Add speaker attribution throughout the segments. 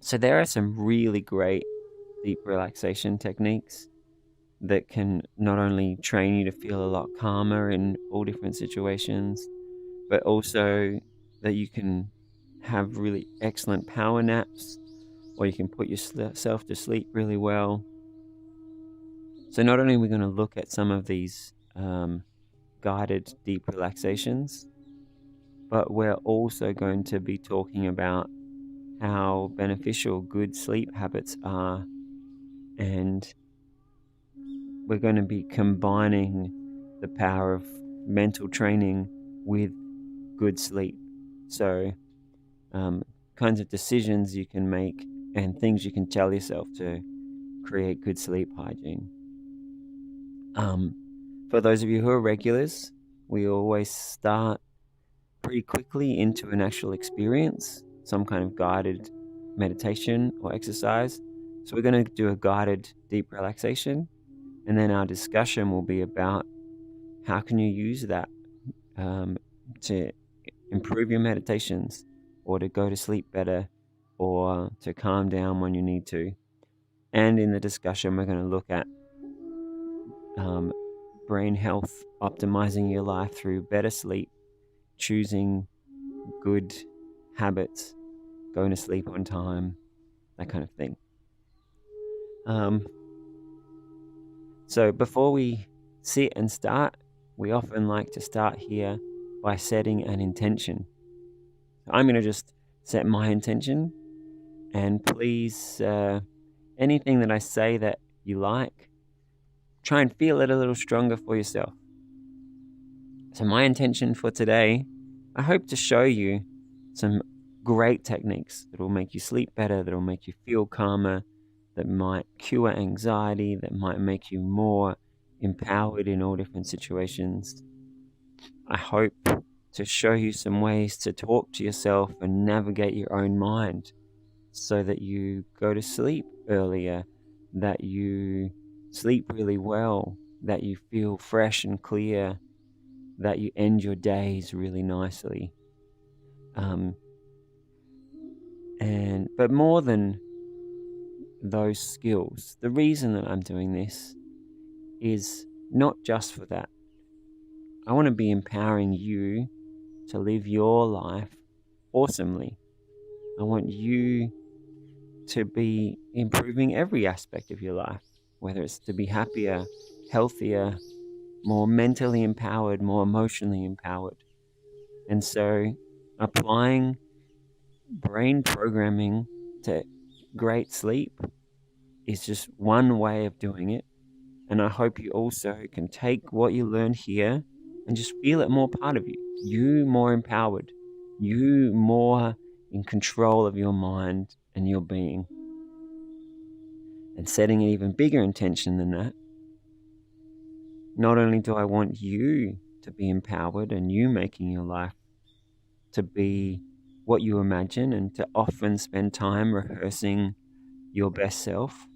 Speaker 1: So there are some really great deep relaxation techniques that can not only train you to feel a lot calmer in all different situations, but also that you can have really excellent power naps, or you can put yourself to sleep really well. So not only are we going to look at some of these guided deep relaxations, but we're also going to be talking about how beneficial good sleep habits are, and we're going to be combining the power of mental training with good sleep. So, kinds of decisions you can make and things you can tell yourself to create good sleep hygiene. Um, for those of you who are regulars, we always start pretty quickly into an actual experience, some kind of guided meditation or exercise. So, we're going to do a guided deep relaxation, and then our discussion will be about how can you use that um, to improve your meditations, or to go to sleep better, or to calm down when you need to. And in the discussion, we're going to look at um, brain health, optimizing your life through better sleep, choosing good habits, going to sleep on time, that kind of thing. Um, so before we sit and start, we often like to start here by setting an intention. I'm going to just set my intention, and please, anything that I say that you like, try and feel it a little stronger for yourself. So, my intention for today, I hope to show you some great techniques that will make you sleep better, that will make you feel calmer, that might cure anxiety, that might make you more empowered in all different situations. I hope to show you some ways to talk to yourself and navigate your own mind so that you go to sleep earlier, that you sleep really well, that you feel fresh and clear, that you end your days really nicely. Um, but more than those skills, the reason that I'm doing this is not just for that. I want to be empowering you to live your life awesomely. I want you to be improving every aspect of your life, whether it's to be happier, healthier, more mentally empowered, more emotionally empowered. And so applying brain programming to great sleep is just one way of doing it. And I hope you also can take what you learned here and just feel it more part of you. You more empowered, you more in control of your mind and your being. And setting an even bigger intention than that, not only do I want you to be empowered and you making your life to be what you imagine and to often spend time rehearsing your best self,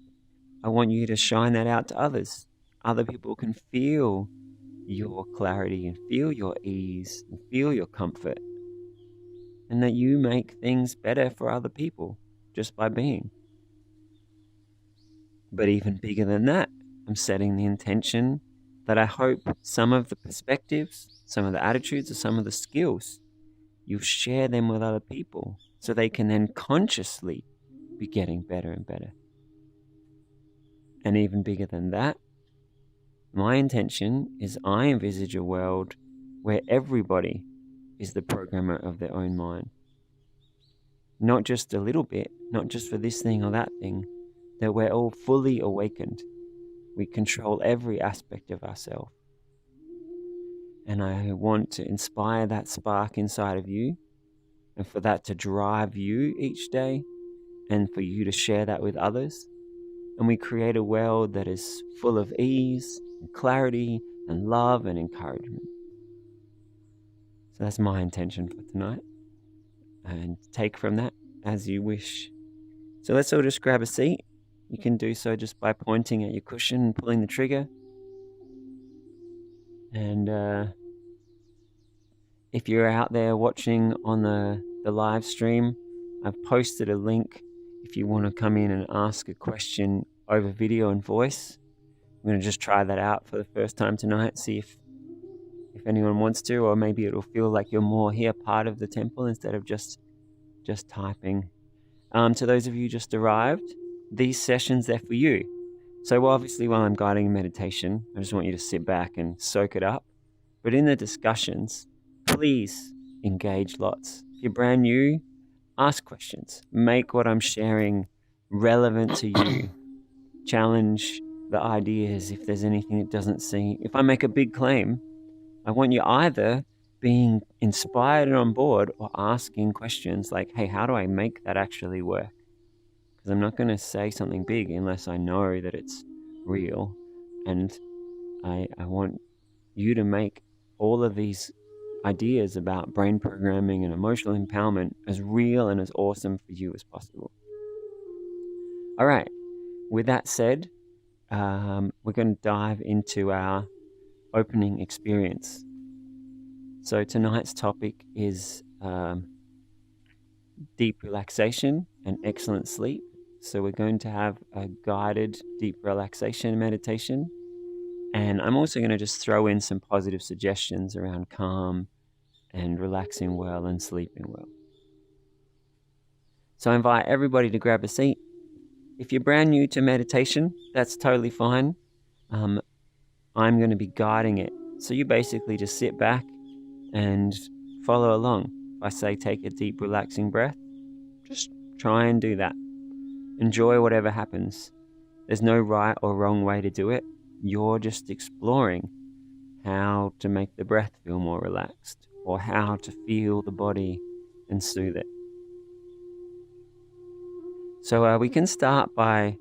Speaker 1: I want you to shine that out to others. Other people can feel your clarity and feel your ease and feel your comfort, and that you make things better for other people just by being. But even bigger than that, I'm setting the intention that I hope some of the perspectives, some of the attitudes, or some of the skills, you'll share them with other people so they can then consciously be getting better and better. And even bigger than that, my intention is I envisage a world where everybody is the programmer of their own mind. Not just a little bit, not just for this thing or that thing, that we're all fully awakened. We control every aspect of ourselves. And I want to inspire that spark inside of you, and for that to drive you each day, and for you to share that with others. And we create a world that is full of ease and clarity and love and encouragement. So that's my intention for tonight. And take from that as you wish. So let's all just grab a seat. You can do so just by pointing at your cushion and pulling the trigger. And if you're out there watching on the live stream, I've posted a link. if you want to come in and ask a question over video and voice, I'm going to just try that out for the first time tonight, see if anyone wants to, or maybe it'll feel like you're more here, part of the temple, instead of just typing. To those of you just arrived, these sessions, they're for you. So obviously while I'm guiding meditation, I just want you to sit back and soak it up. But in the discussions, please engage lots. If you're brand new, ask questions. Make what I'm sharing relevant to you. Challenge the ideas if there's anything that doesn't seem... If I make a big claim, I want you either being inspired and on board or asking questions like, hey, how do I make that actually work? Because I'm not going to say something big unless I know that it's real. And I want you to make all of these ideas about brain programming and emotional empowerment as real and as awesome for you as possible. All right. With that said, we're going to dive into our opening experience. So tonight's topic is deep relaxation and excellent sleep. So we're going to have a guided deep relaxation meditation. And I'm also going to just throw in some positive suggestions around calm and relaxing well and sleeping well. So I invite everybody to grab a seat. If you're brand new to meditation, that's totally fine. I'm going to be guiding it. So you basically just sit back and follow along. If I say take a deep, relaxing breath, just try and do that. Enjoy whatever happens. There's no right or wrong way to do it. You're just exploring how to make the breath feel more relaxed, or how to feel the body and soothe it. So we can start by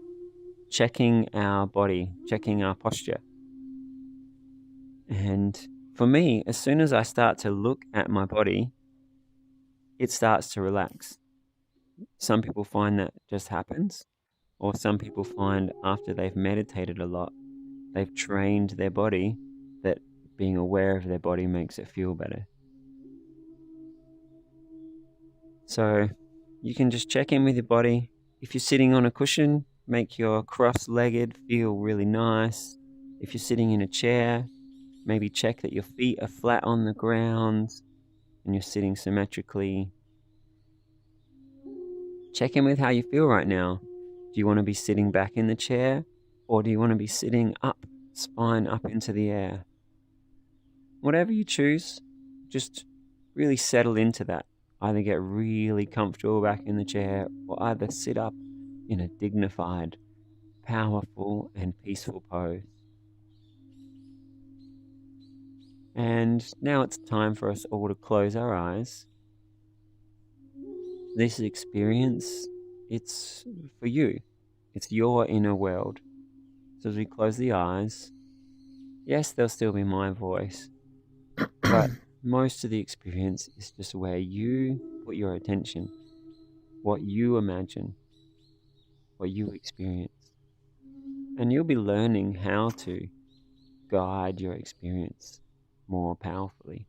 Speaker 1: checking our body, checking our posture. And for me, as soon as I start to look at my body, it starts to relax. Some people find that just happens, or some people find after they've meditated a lot, they've trained their body that being aware of their body makes it feel better. So you can just check in with your body. If you're sitting on a cushion, make your cross-legged feel really nice. If you're sitting in a chair, maybe check that your feet are flat on the ground and you're sitting symmetrically. Check in with how you feel right now. Do you want to be sitting back in the chair, or do you want to be sitting up, spine up into the air? Whatever you choose, just really settle into that. Either get really comfortable back in the chair, or either sit up in a dignified, powerful, and peaceful pose. And now it's time for us all to close our eyes. This experience, it's for you. It's your inner world. So as we close the eyes, yes, there'll still be my voice, but most of the experience is just where you put your attention, what you imagine, what you experience. And you'll be learning how to guide your experience more powerfully.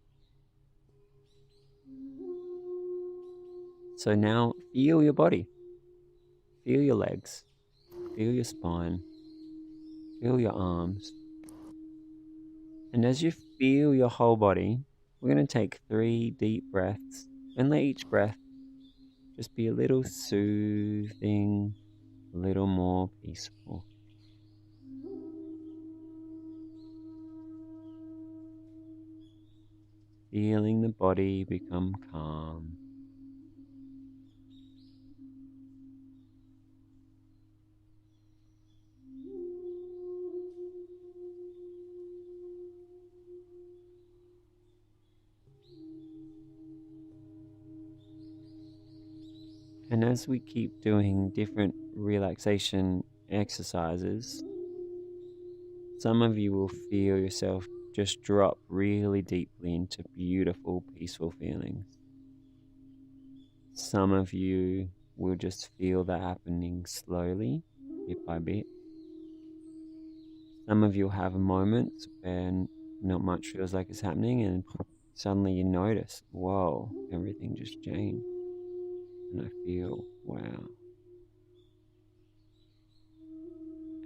Speaker 1: So now feel your body, feel your legs, feel your spine, feel your arms. And as you feel your whole body, we're going to take 3 deep breaths and let each breath just be a little soothing, a little more peaceful. Feeling the body become calm. And as we keep doing different relaxation exercises, some of you will feel yourself just drop really deeply into beautiful, peaceful feelings. Some of you will just feel that happening slowly, bit by bit. Some of you have moments where not much feels like it's happening, and suddenly you notice, whoa, everything just changed. And I feel, wow.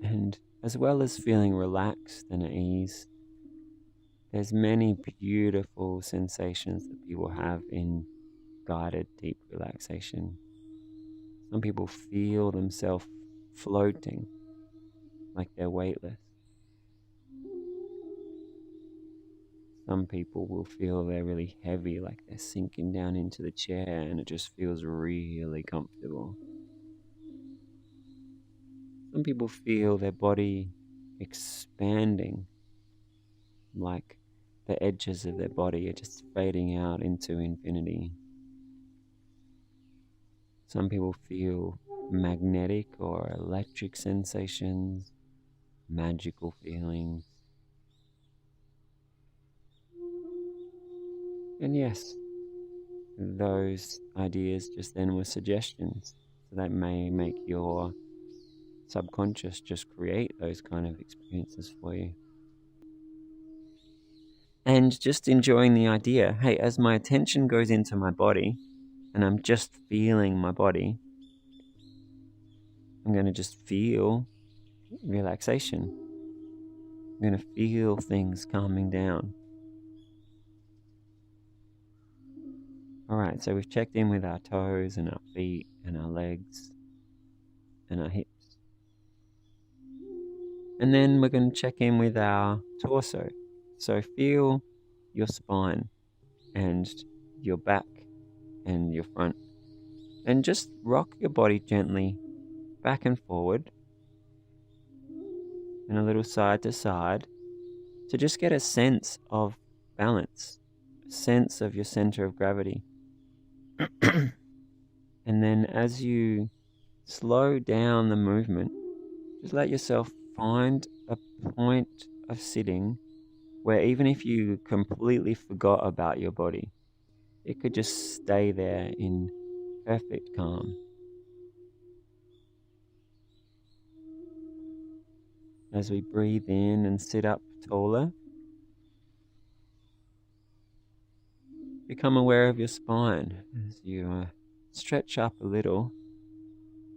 Speaker 1: And as well as feeling relaxed and at ease, there's many beautiful sensations that people have in guided deep relaxation. Some people feel themselves floating like they're weightless. Some people will feel they're really heavy, like they're sinking down into the chair and it just feels really comfortable. Some people feel their body expanding, like the edges of their body are just fading out into infinity. Some people feel magnetic or electric sensations, magical feelings. And yes, those ideas just then were suggestions. So that may make your subconscious just create those kind of experiences for you. And just enjoying the idea, hey, as my attention goes into my body and I'm just feeling my body, I'm going to just feel relaxation. I'm going to feel things calming down. All right, so we've checked in with our toes and our feet and our legs and our hips. And then we're going to check in with our torso. So feel your spine and your back and your front. And just rock your body gently back and forward and a little side to side to just get a sense of balance, a sense of your center of gravity. And then as you slow down the movement, just let yourself find a point of sitting where even if you completely forgot about your body, it could just stay there in perfect calm. As we breathe in and sit up taller, become aware of your spine as you stretch up a little.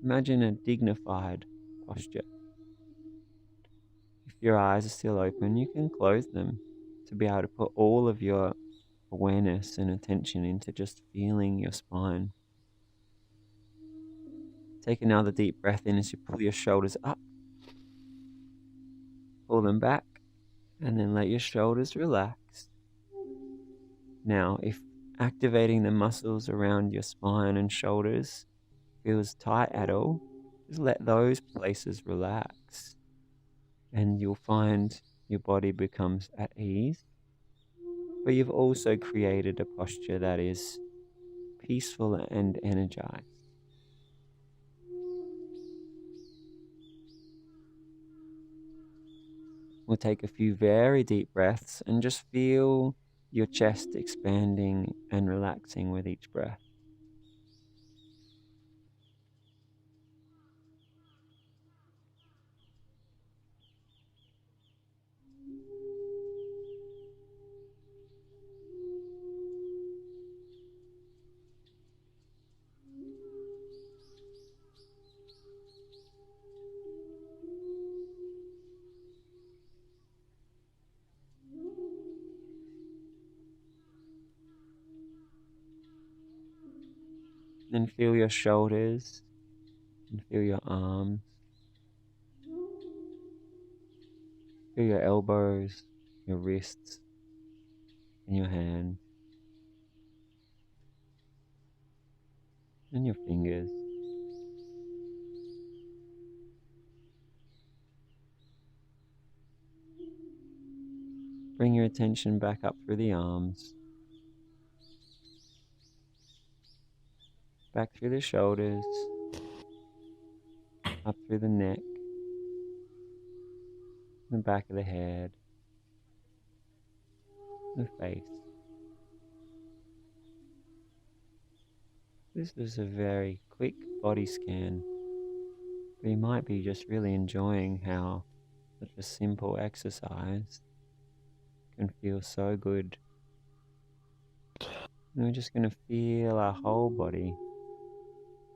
Speaker 1: Imagine a dignified posture. If your eyes are still open, you can close them to be able to put all of your awareness and attention into just feeling your spine. Take another deep breath in as you pull your shoulders up, pull them back, and then let your shoulders relax. Now, if activating the muscles around your spine and shoulders feels tight at all, just let those places relax, and you'll find your body becomes at ease. But you've also created a posture that is peaceful and energized. We'll take a few very deep breaths and just feel your chest expanding and relaxing with each breath. Then feel your shoulders and feel your arms, feel your elbows, your wrists, and your hands, and your fingers. Bring your attention back up through the arms, back through the shoulders, up through the neck, the back of the head, the face. This is a very quick body scan, but you might be just really enjoying how such a simple exercise can feel so good. And we're just going to feel our whole body.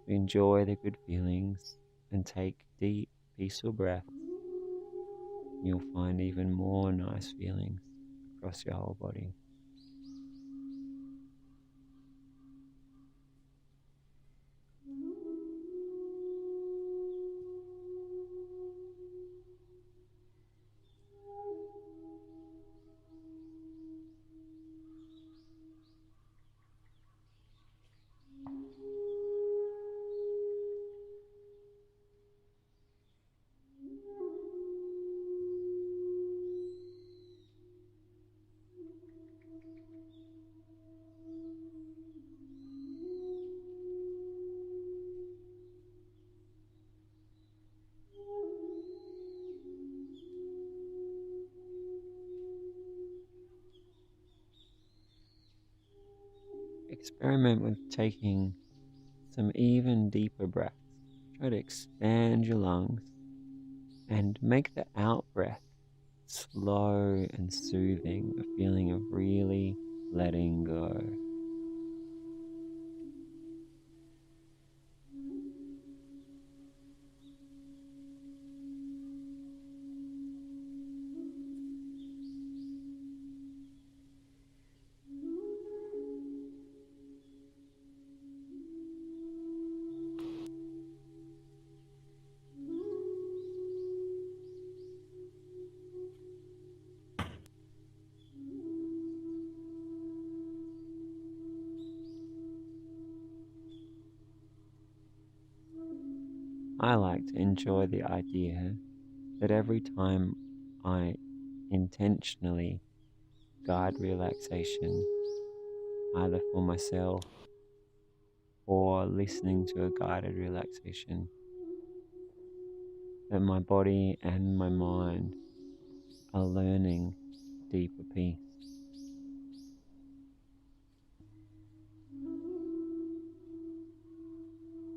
Speaker 1: We enjoy the good feelings and take deep, peaceful breaths. you'll find even more nice feelings across your whole body. Experiment with taking some even deeper breaths. Try to expand your lungs and make the out breath slow and soothing, a feeling of really letting go. I like to enjoy the idea that every time I intentionally guide relaxation, either for myself or listening to a guided relaxation, that my body and my mind are learning deeper peace.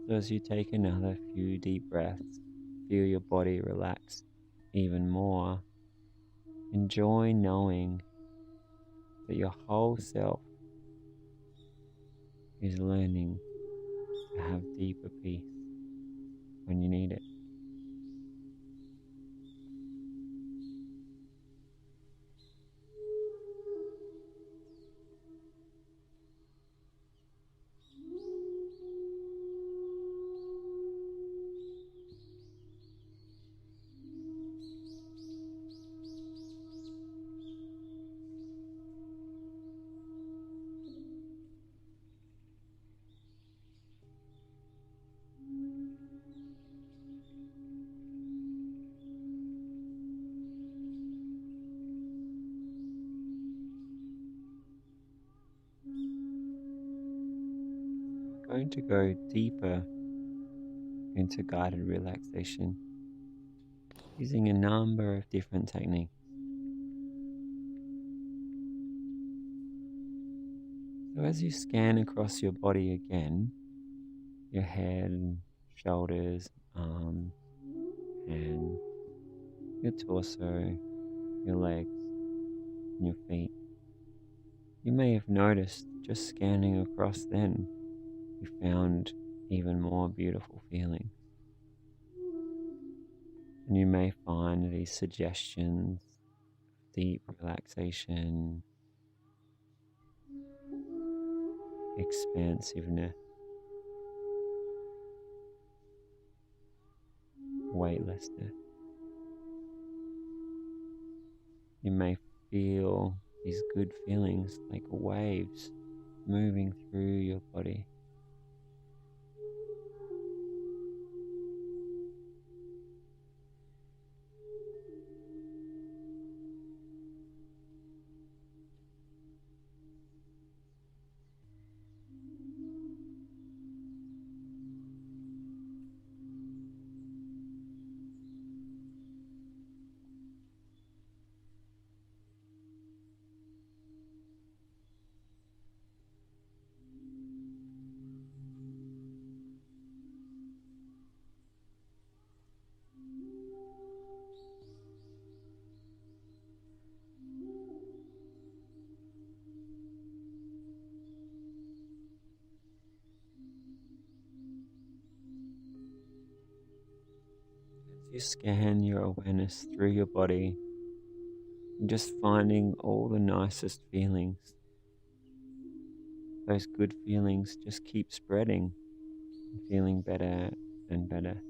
Speaker 1: So as you take another few deep breaths, feel your body relax even more. Enjoy knowing that your whole self is learning to have deeper peace when you need it. We're going to go deeper into guided relaxation using a number of different techniques. So as you scan across your body again, your head, shoulders, arms, hands, your torso, your legs, and your feet, you may have noticed just scanning across then, you found even more beautiful feelings. And you may find these suggestions of deep relaxation, expansiveness, weightlessness. You may feel these good feelings like waves moving through your body. You scan your awareness through your body, just finding all the nicest feelings. Those good feelings just keep spreading and feeling better and better.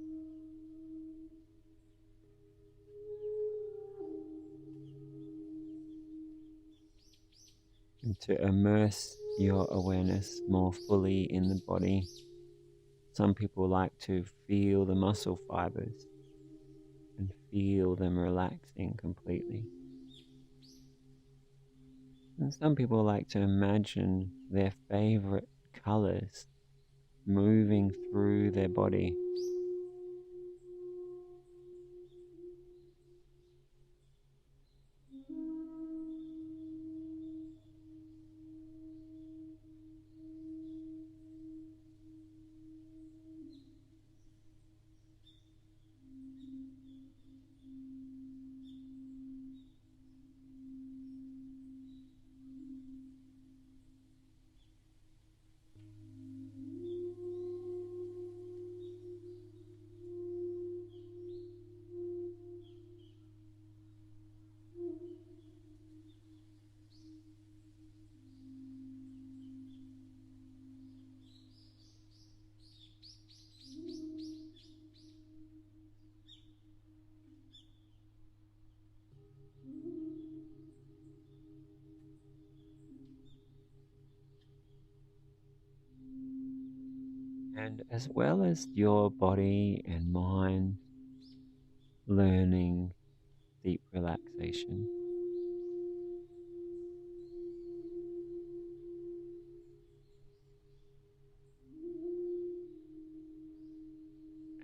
Speaker 1: And to immerse your awareness more fully in the body, some people like to feel the muscle fibers and feel them relaxing completely. And some people like to imagine their favorite colors moving through their body. And as well as your body and mind learning deep relaxation,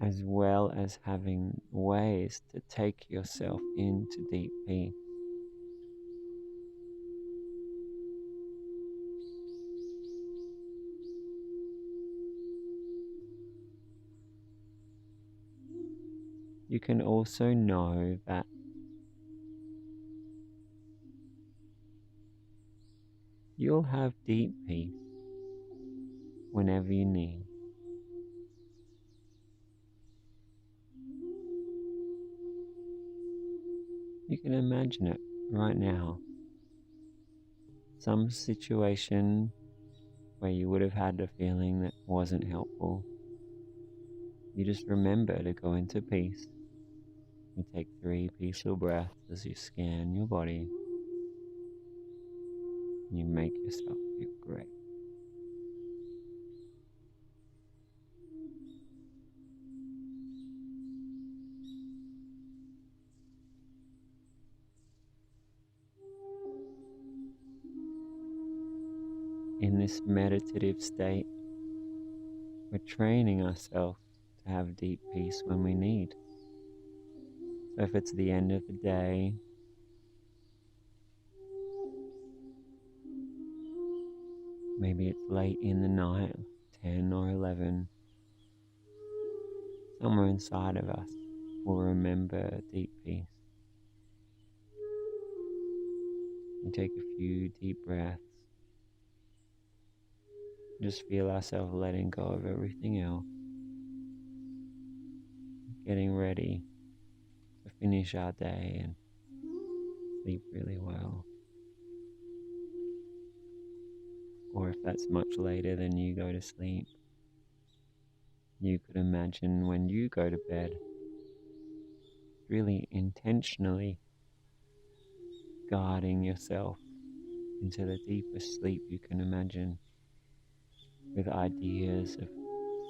Speaker 1: as well as having ways to take yourself into deep peace. You can also know that you'll have deep peace whenever you need. You can imagine it right now. Some situation where you would have had a feeling that wasn't helpful. You just remember to go into peace. You take 3 peaceful breaths as you scan your body. You make yourself feel great. In this meditative state, we're training ourselves to have deep peace when we need. So if it's the end of the day, maybe it's late in the night, 10 or 11, somewhere inside of us will remember deep peace. We take a few deep breaths. Just feel ourselves letting go of everything else. Getting ready to finish our day and sleep really well. Or if that's much later than you go to sleep, you could imagine when you go to bed, really intentionally guiding yourself into the deepest sleep you can imagine, with ideas of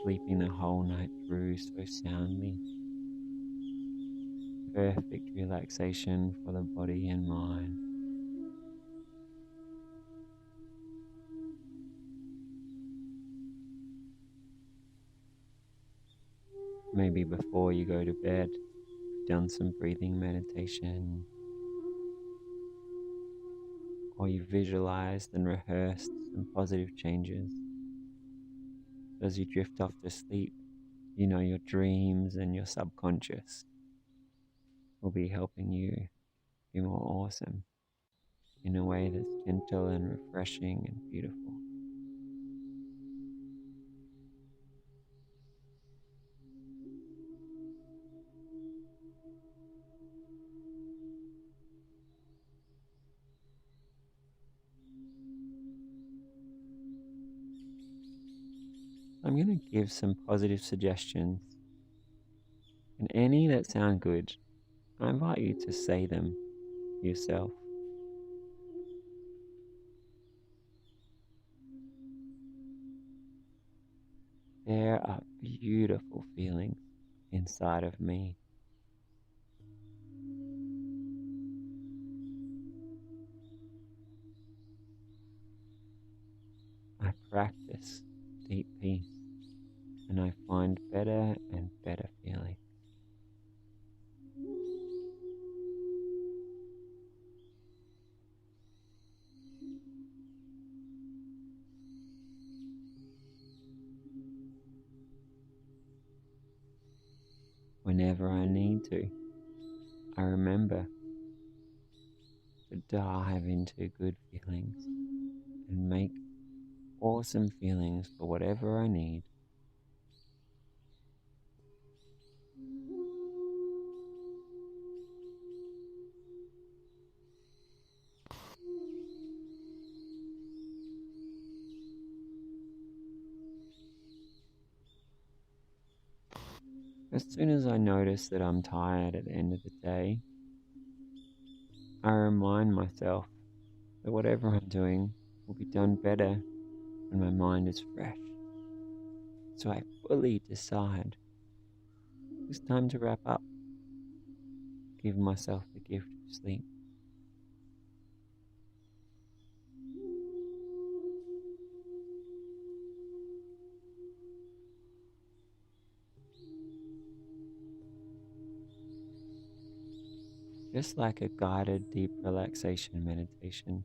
Speaker 1: sleeping the whole night through so soundly. Perfect relaxation for the body and mind. Maybe before you go to bed, you've done some breathing meditation, or you visualized and rehearsed some positive changes. As you drift off to sleep, you know your dreams and your subconscious will be helping you be more awesome in a way that's gentle and refreshing and beautiful. I'm going to give some positive suggestions, and any that sound good, I invite you to say them yourself. There are beautiful feelings inside of me. I practice deep peace, and I find better and better feeling. Whenever I need to, I remember to dive into good feelings and make awesome feelings for whatever I need. As soon as I notice that I'm tired at the end of the day, I remind myself that whatever I'm doing will be done better when my mind is fresh. So I fully decide it's time to wrap up, give myself the gift of sleep. Just like a guided deep relaxation meditation,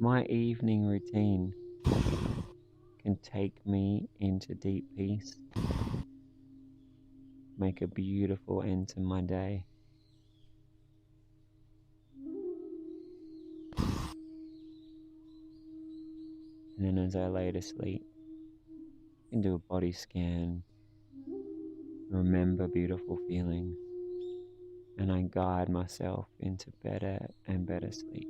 Speaker 1: my evening routine can take me into deep peace, make a beautiful end to my day. And then as I lay to sleep, I can do a body scan, remember beautiful feelings, and I guide myself into better and better sleeps.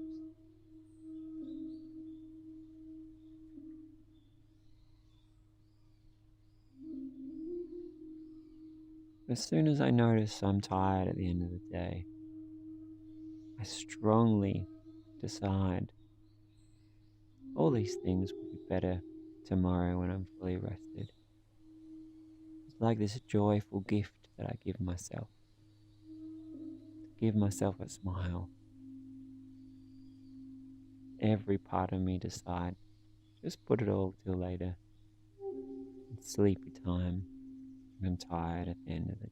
Speaker 1: As soon as I notice I'm tired at the end of the day, I strongly decide all these things will be better tomorrow when I'm fully rested. It's like this joyful gift that I give myself, to give myself a smile. Every part of me decides, just put it all till later. It's sleepy time, and I'm tired at the end of the day.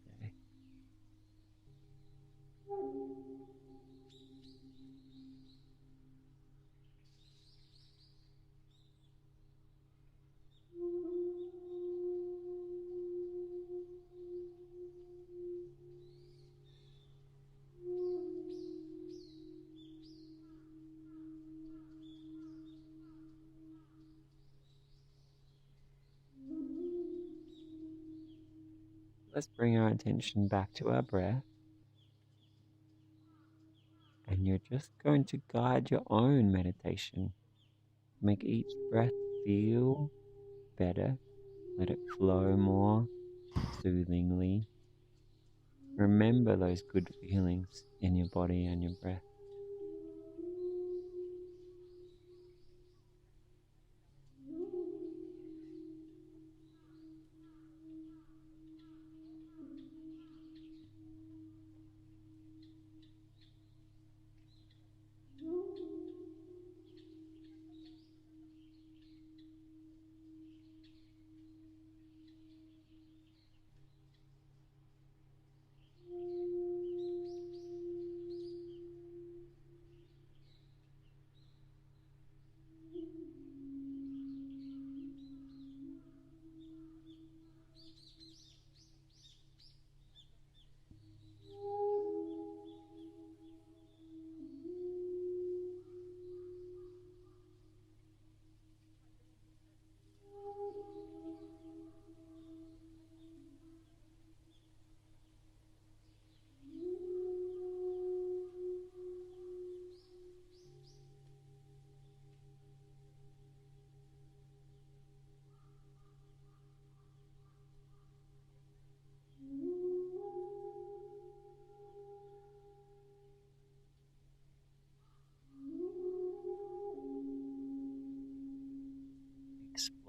Speaker 1: Let's bring our attention back to our breath, and you're just going to guide your own meditation. Make each breath feel better, let it flow more soothingly. Remember those good feelings in your body and your breath.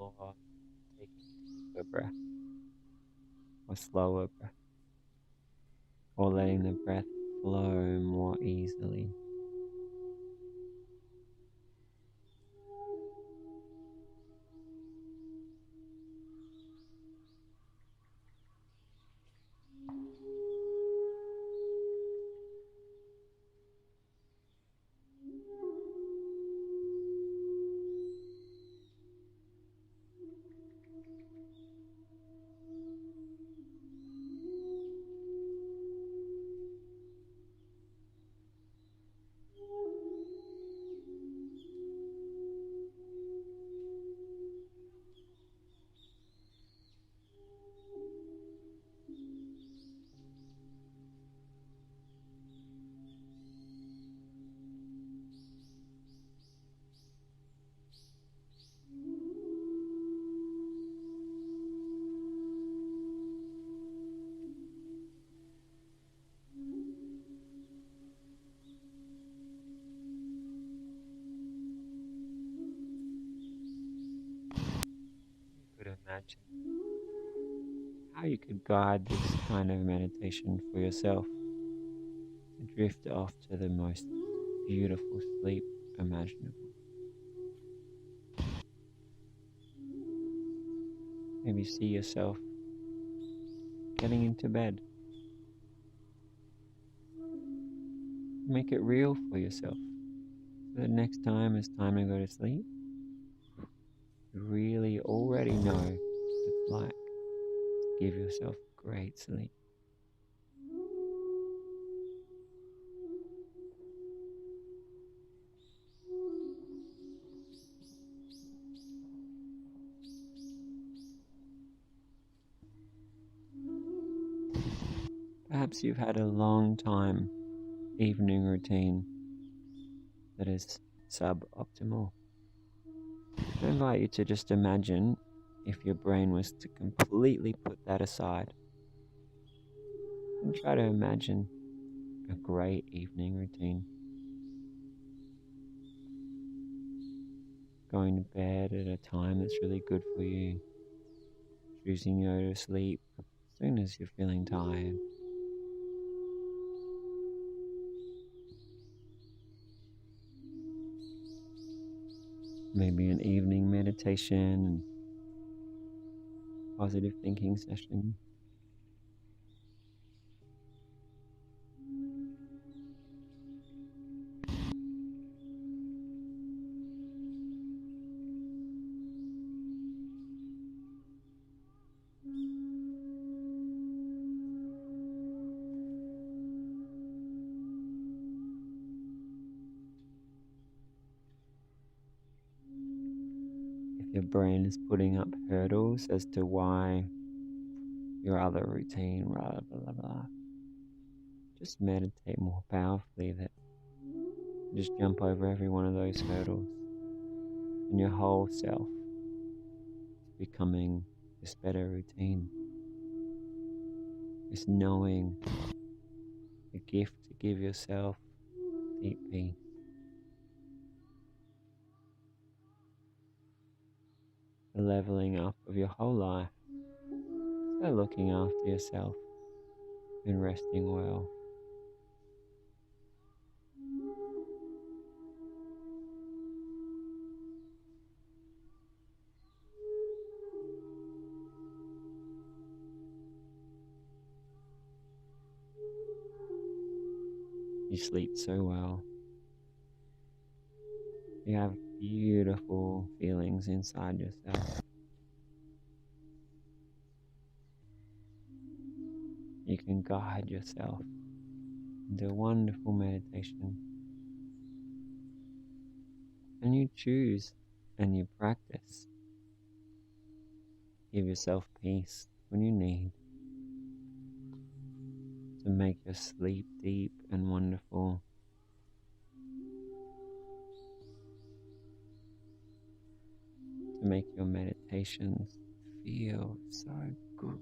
Speaker 1: or taking a deeper breath or slower breath, or letting the breath flow more easily. You could imagine how you could guide this kind of meditation for yourself to drift off to the most beautiful sleep imaginable. Maybe see yourself getting into bed. Make it real for yourself. So that next time it's time to go to sleep, you really already know what it's like to give yourself great sleep. Perhaps you've had a long time evening routine that is suboptimal. I invite you to just imagine if your brain was to completely put that aside and try to imagine a great evening routine. Going to bed at a time that's really good for you. Choosing to go to sleep as soon as you're feeling tired. Maybe an evening meditation and positive thinking session. If your brain is putting up hurdles as to why your other routine, blah, blah, blah, blah, just meditate more powerfully that you just jump over every one of those hurdles and your whole self is becoming this better routine. This knowing, the gift to give yourself deep peace. The leveling up of your whole life by looking after yourself and resting well. You sleep so well. You have beautiful feelings inside yourself. You can guide yourself into a wonderful meditation. And you choose and you practice. Give yourself peace when you need to make your sleep deep and wonderful. To make your meditations feel so good.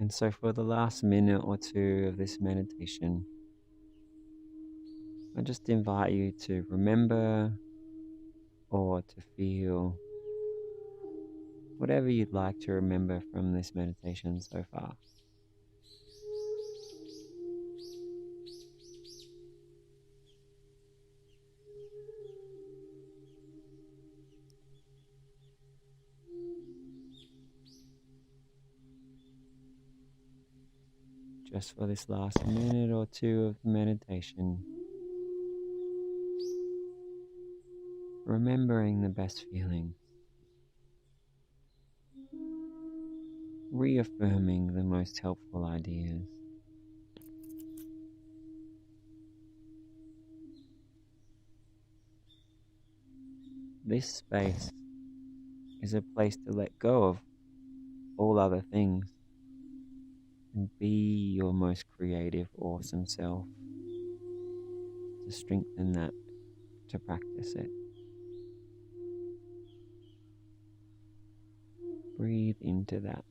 Speaker 1: And so, for the last minute or two of this meditation, I just invite you to remember or to feel whatever you'd like to remember from this meditation so far. Just for this last minute or two of meditation, remembering the best feelings, reaffirming the most helpful ideas. This space is a place to let go of all other things and be your most creative, awesome self, to strengthen that, to practice it. Breathe into that.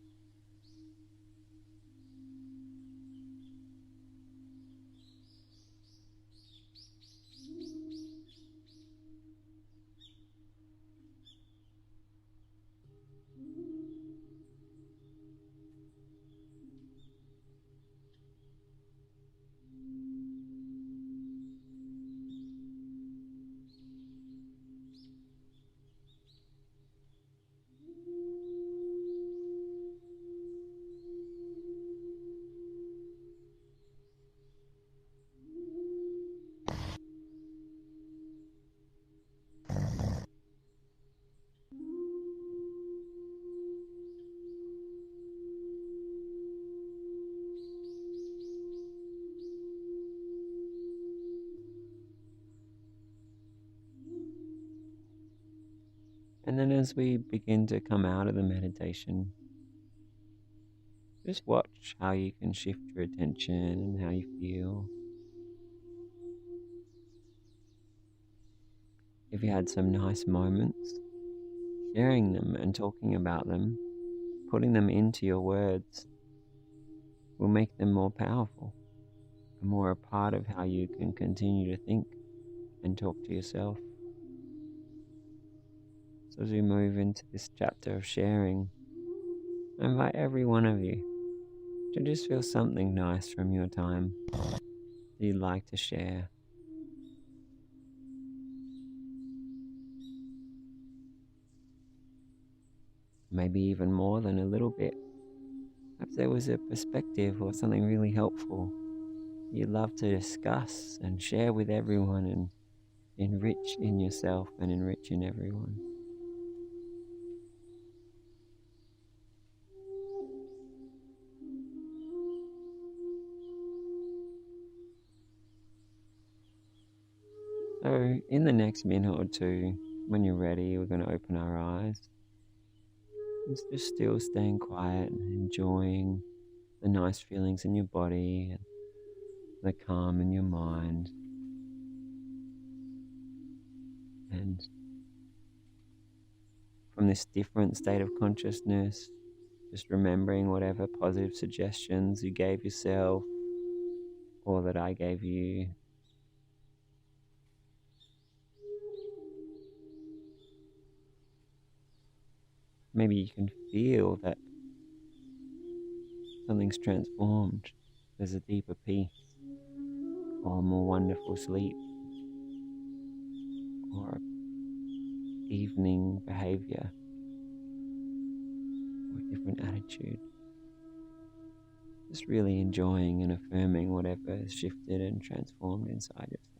Speaker 1: And then as we begin to come out of the meditation, just watch how you can shift your attention and how you feel. If you had some nice moments, sharing them and talking about them, putting them into your words, will make them more powerful and more a part of how you can continue to think and talk to yourself. So as we move into this chapter of sharing, I invite every one of you to just feel something nice from your time that you'd like to share. Maybe even more than a little bit. Perhaps there was a perspective or something really helpful you'd love to discuss and share with everyone and enrich in yourself and enrich in everyone. So in the next minute or two, when you're ready, we're going to open our eyes. It's just still staying quiet and enjoying the nice feelings in your body and the calm in your mind. And from this different state of consciousness, just remembering whatever positive suggestions you gave yourself or that I gave you. Maybe you can feel that something's transformed. There's a deeper peace or a more wonderful sleep or evening behavior or a different attitude. Just really enjoying and affirming whatever has shifted and transformed inside yourself.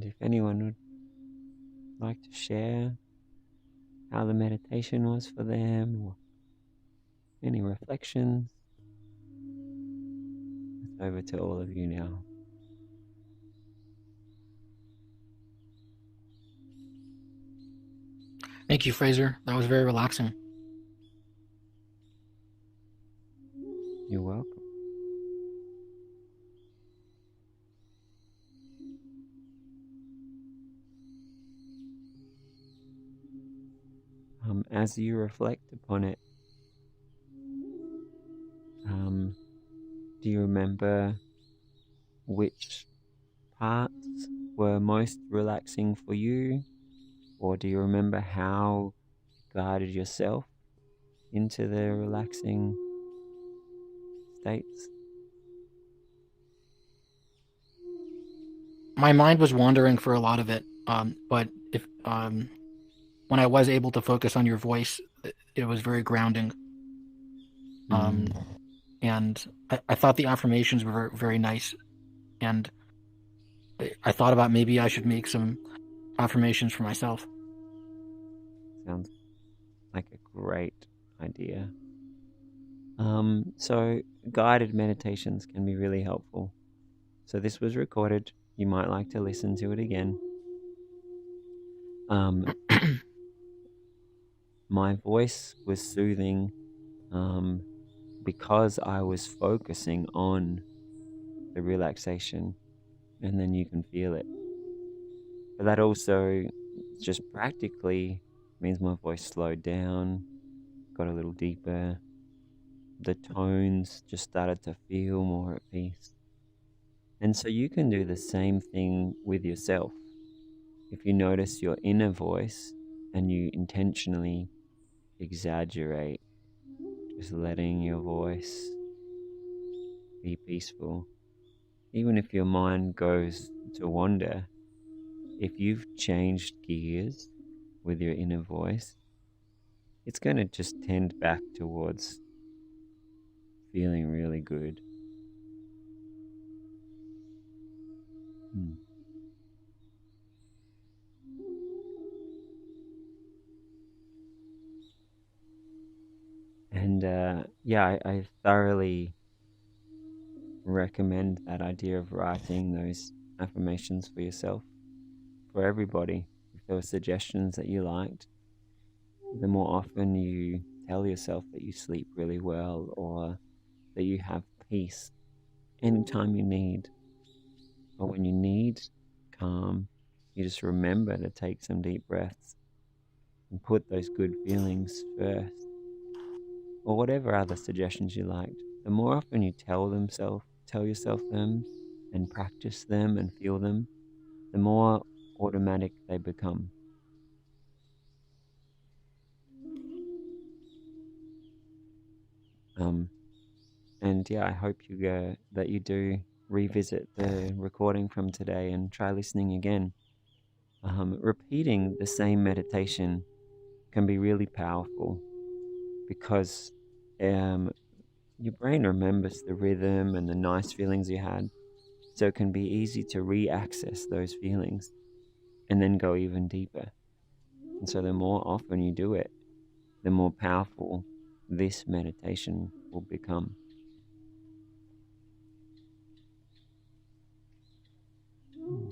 Speaker 1: if anyone would like to share how the meditation was for them or any reflections, it's over to all of you now.
Speaker 2: Thank you, Fraser. That was very relaxing.
Speaker 1: You're welcome. As you reflect upon it, do you remember which parts were most relaxing for you? Or do you remember how you guided yourself into the relaxing states?
Speaker 2: My mind was wandering for a lot of it, but if when I was able to focus on your voice, it was very grounding. Um,
Speaker 1: Mm,
Speaker 2: and I thought the affirmations were very, very nice. And I thought about maybe I should make some affirmations for myself.
Speaker 1: sounds like a great idea. So guided meditations can be really helpful. So this was recorded. You might like to listen to it again. Um, my voice was soothing um, because I was focusing on the relaxation, and then you can feel it. But that also just practically means my voice slowed down, got a little deeper. The tones just started to feel more at peace. And so you can do the same thing with yourself. If you notice your inner voice and you intentionally exaggerate, just letting your voice be peaceful, even if your mind goes to wander, if you've changed gears with your inner voice, it's going to just tend back towards feeling really good. Hmm. And yeah, I thoroughly recommend that idea of writing those affirmations for yourself, for everybody. If there were suggestions that you liked, the more often you tell yourself that you sleep really well or that you have peace anytime you need, or when you need calm, you just remember to take some deep breaths and put those good feelings first, or whatever other suggestions you liked. The more often you tell yourself them and practice them and feel them, the more automatic they become. Um, and yeah, I hope that you do revisit the recording from today and try listening again. Repeating the same meditation can be really powerful because um, your brain remembers the rhythm and the nice feelings you had. So it can be easy to re access those feelings and then go even deeper. And so the more often you do it, the more powerful this meditation will become. Hmm.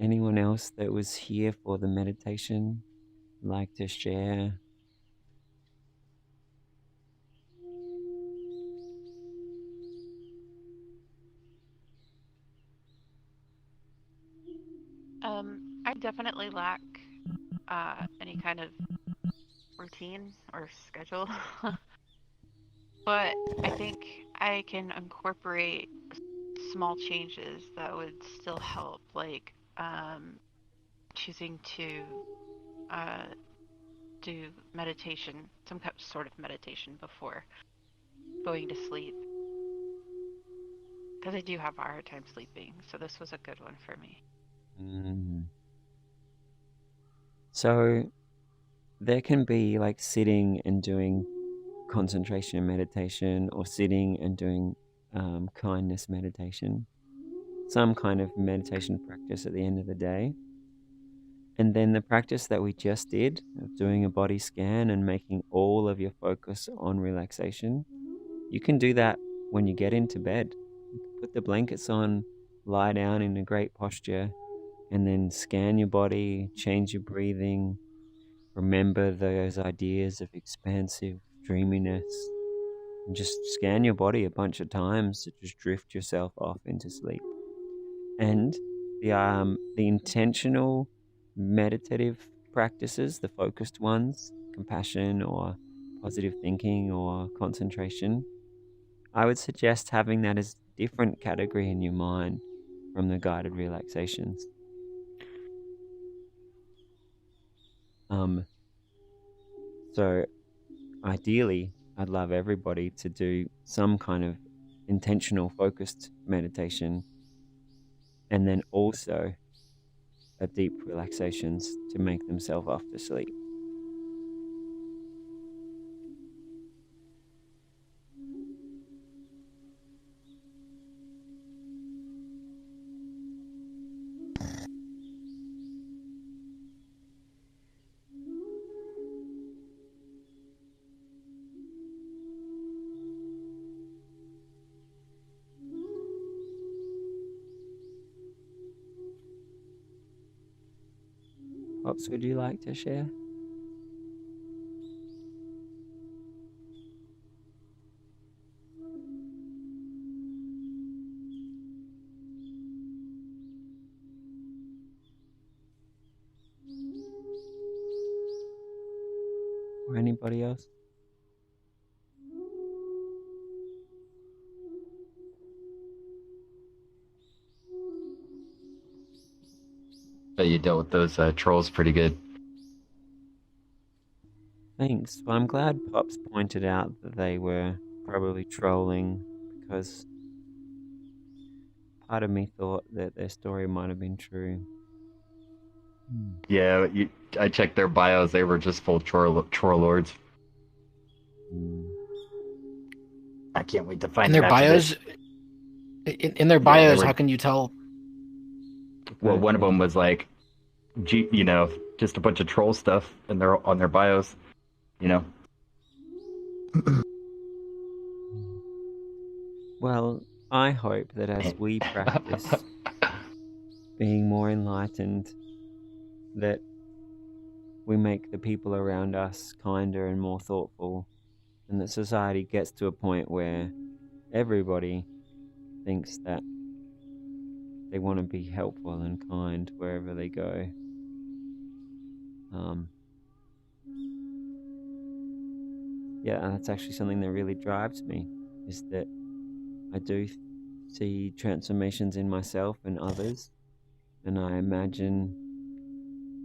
Speaker 1: Anyone else that was here for the meditation like to share?
Speaker 3: I definitely lack any kind of routine or schedule, but I think I can incorporate small changes that would still help, like choosing to uh, do meditation, sort of meditation before going to sleep, because I do have a hard time sleeping. So this was a good one for me.
Speaker 1: Mm. So there can be like sitting and doing concentration meditation or sitting and doing kindness meditation. some kind of meditation practice at the end of the day. And then the practice that we just did of doing a body scan and making all of your focus on relaxation, you can do that when you get into bed. You can put the blankets on, lie down in a great posture, and then scan your body, change your breathing, remember those ideas of expansive dreaminess, and just scan your body a bunch of times to just drift yourself off into sleep. And the intentional meditative practices, the focused ones, compassion or positive thinking or concentration, I would suggest having that as a different category in your mind from the guided relaxations. So ideally, I'd love everybody to do some kind of intentional focused meditation and then also a deep relaxations to make themselves off to sleep. Pops, would you like to share? Or anybody else?
Speaker 4: But you dealt with those trolls pretty good.
Speaker 1: Thanks. Well, I'm glad Pops pointed out that they were probably trolling because part of me thought that their story might have been true.
Speaker 4: Yeah, I checked their bios. They were just full troll lords.
Speaker 1: Mm.
Speaker 4: I can't wait to find
Speaker 2: In their
Speaker 4: them after
Speaker 2: bios,
Speaker 4: this.
Speaker 2: in their
Speaker 4: Yeah,
Speaker 2: bios,
Speaker 4: they were-
Speaker 2: how can you tell?
Speaker 4: Well, one of them was like, just a bunch of troll stuff and they're on their bios.
Speaker 1: Well, I hope that as we practice being more enlightened, that we make the people around us kinder and more thoughtful, and that society gets to a point where everybody thinks that they want to be helpful and kind wherever they go. Yeah, that's actually something that really drives me, is that I do see transformations in myself and others, and I imagine,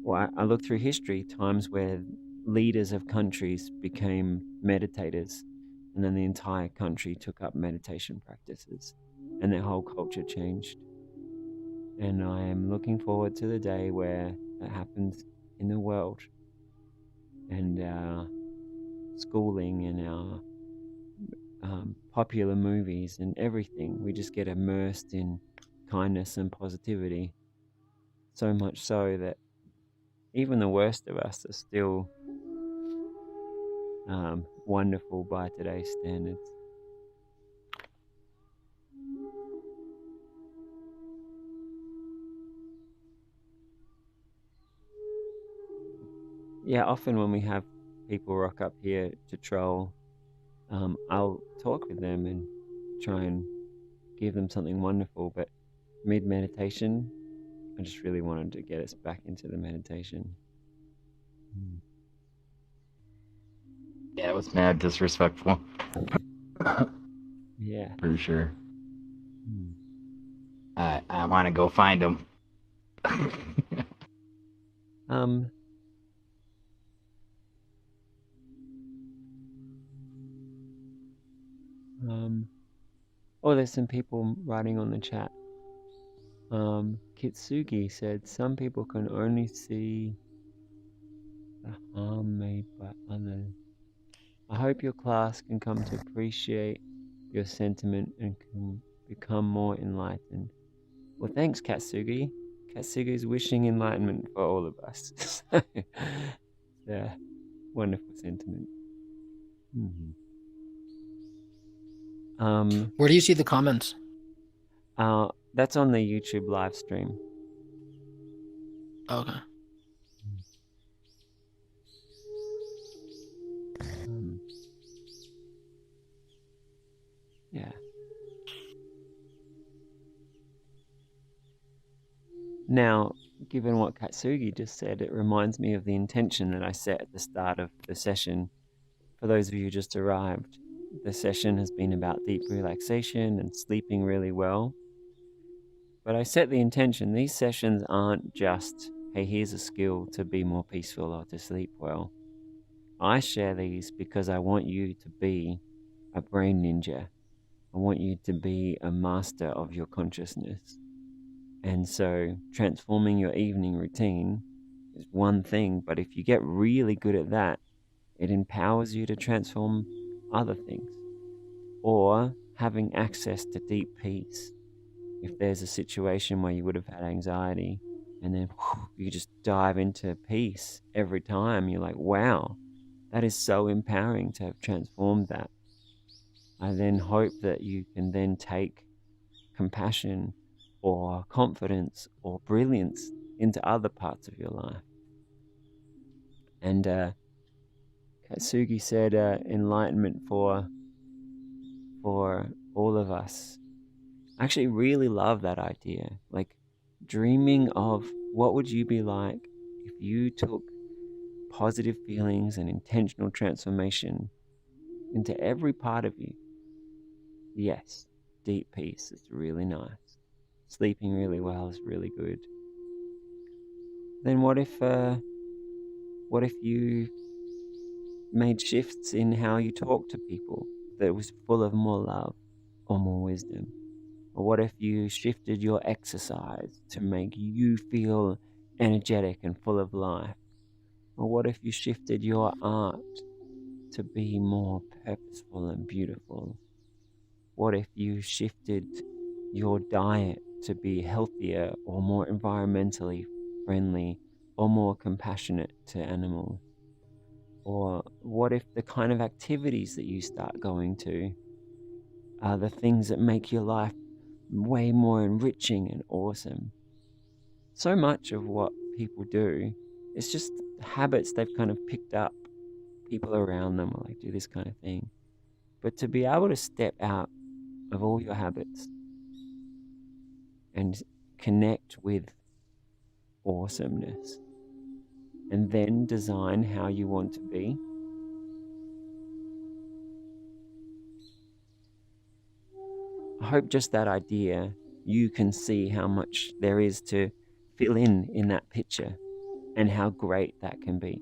Speaker 1: well, I look through history, times where leaders of countries became meditators, and then the entire country took up meditation practices, and their whole culture changed. And I am looking forward to the day where that happens in the world, and our schooling and our popular movies and everything. We just get immersed in kindness and positivity, so much so that even the worst of us are still wonderful by today's standards. Yeah, often when we have people rock up here to troll, I'll talk with them and try and give them something wonderful, but mid-meditation, I just really wanted to get us back into the meditation.
Speaker 4: Yeah, it was mad disrespectful.
Speaker 1: Yeah.
Speaker 4: For sure. I want to go find them.
Speaker 1: Oh, there's some people writing on the chat. Kitsugi said some people can only see the harm made by others. I hope your class can come to appreciate your sentiment and can become more enlightened. Well, thanks, Katsugi. Katsugi's wishing enlightenment for all of us. Yeah, wonderful sentiment. Mm-hmm.
Speaker 2: Where do you see the comments?
Speaker 1: That's on the YouTube live stream.
Speaker 2: Okay.
Speaker 1: Yeah. Now, given what Katsugi just said, it reminds me of the intention that I set at the start of the session. For those of you who just arrived, the session has been about deep relaxation and sleeping really well. But I set the intention, these sessions aren't just, hey, here's a skill to be more peaceful or to sleep well. I share these because I want you to be a brain ninja. I want you to be a master of your consciousness. And so transforming your evening routine is one thing, but if you get really good at that, it empowers you to transform other things. Or having access to deep peace. If there's a situation where you would have had anxiety and then you just dive into peace every time, you're like, wow, that is so empowering to have transformed that. I then hope that you can then take compassion or confidence or brilliance into other parts of your life. And Katsugi said enlightenment for all of us. I actually really love that idea. Like dreaming of what would you be like if you took positive feelings and intentional transformation into every part of you. Yes, deep peace is really nice. Sleeping really well is really good. Then what if you made shifts in how you talk to people that was full of more love or more wisdom? Or what if you shifted your exercise to make you feel energetic and full of life? Or what if you shifted your art to be more purposeful and beautiful? What if you shifted your diet to be healthier or more environmentally friendly or more compassionate to animals? Or what if the kind of activities that you start going to are the things that make your life way more enriching and awesome? So much of what people do is just habits they've kind of picked up. People around them will like do this kind of thing. But to be able to step out of all your habits and connect with awesomeness and then design how you want to be, I hope just that idea, you can see how much there is to fill in that picture and how great that can be.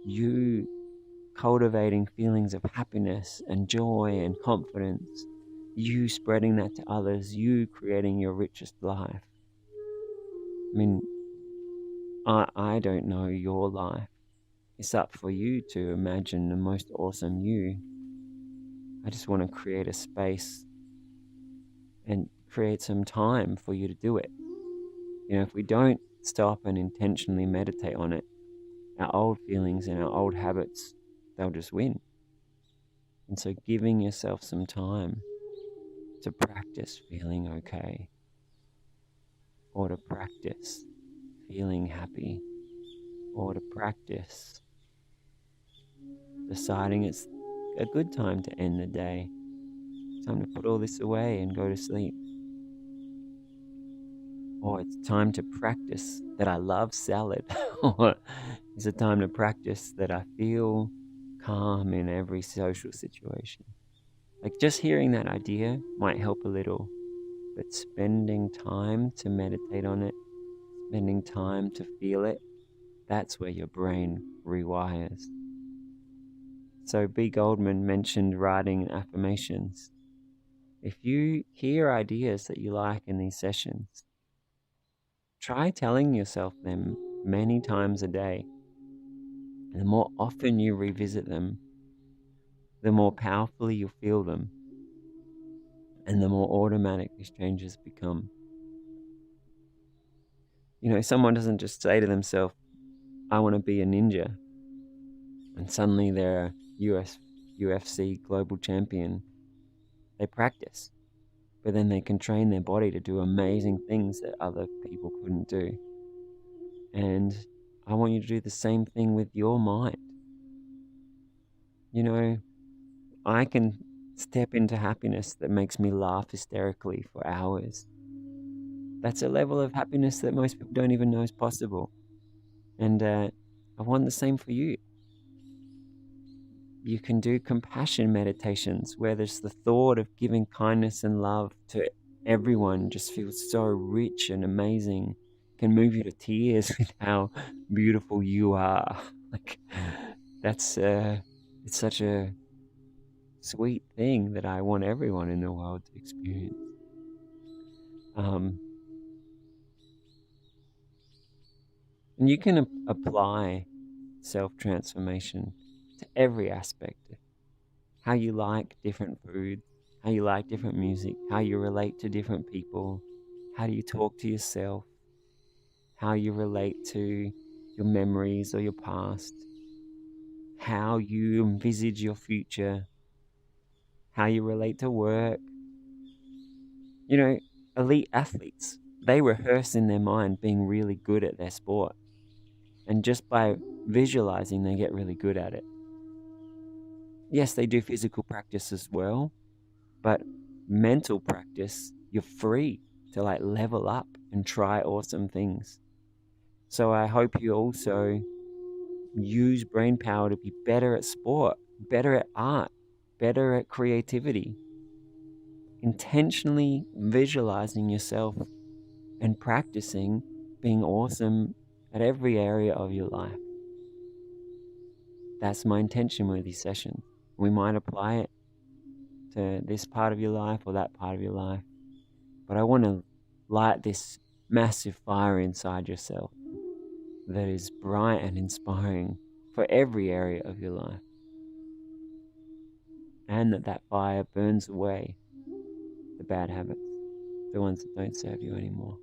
Speaker 1: You cultivating feelings of happiness and joy and confidence, you spreading that to others, you creating your richest life. I mean, I don't know your life. It's up for you to imagine the most awesome you. I just want to create a space and create some time for you to do it. You know, if we don't stop and intentionally meditate on it, our old feelings and our old habits, they'll just win. And so giving yourself some time to practice feeling okay, or to practice feeling happy, or to practice deciding it's a good time to end the day, time to put all this away and go to sleep. Or it's time to practice that I love salad. Or it's a time to practice that I feel calm in every social situation. Like just hearing that idea might help a little, but spending time to meditate on it, spending time to feel it, that's where your brain rewires. So B. Goldman mentioned writing affirmations. If you hear ideas that you like in these sessions, try telling yourself them many times a day. And the more often you revisit them, the more powerfully you'll feel them, and the more automatic these changes become. You know, someone doesn't just say to themselves, I want to be a ninja, and suddenly they're a UFC global champion. They practice, but then they can train their body to do amazing things that other people couldn't do. And I want you to do the same thing with your mind. You know, I can step into happiness that makes me laugh hysterically for hours. That's a level of happiness that most people don't even know is possible. And I want the same for you. You can do compassion meditations where there's the thought of giving kindness and love to everyone just feels so rich and amazing. Can move you to tears with how beautiful you are. Like that's it's such a sweet thing that I want everyone in the world to experience. And you can apply self-transformation to every aspect. How you like different food, how you like different music, how you relate to different people, how do you talk to yourself, how you relate to your memories or your past, how you envisage your future, how you relate to work. You know, elite athletes, they rehearse in their mind being really good at their sport. And just by visualizing, they get really good at it. Yes, they do physical practice as well, but mental practice, you're free to like level up and try awesome things. So I hope you also use brain power to be better at sport, better at art, better at creativity. Intentionally visualizing yourself and practicing being awesome at every area of your life. That's my intention with these sessions. We might apply it to this part of your life or that part of your life, but I want to light this massive fire inside yourself that is bright and inspiring for every area of your life, and that fire burns away the bad habits, the ones that don't serve you anymore.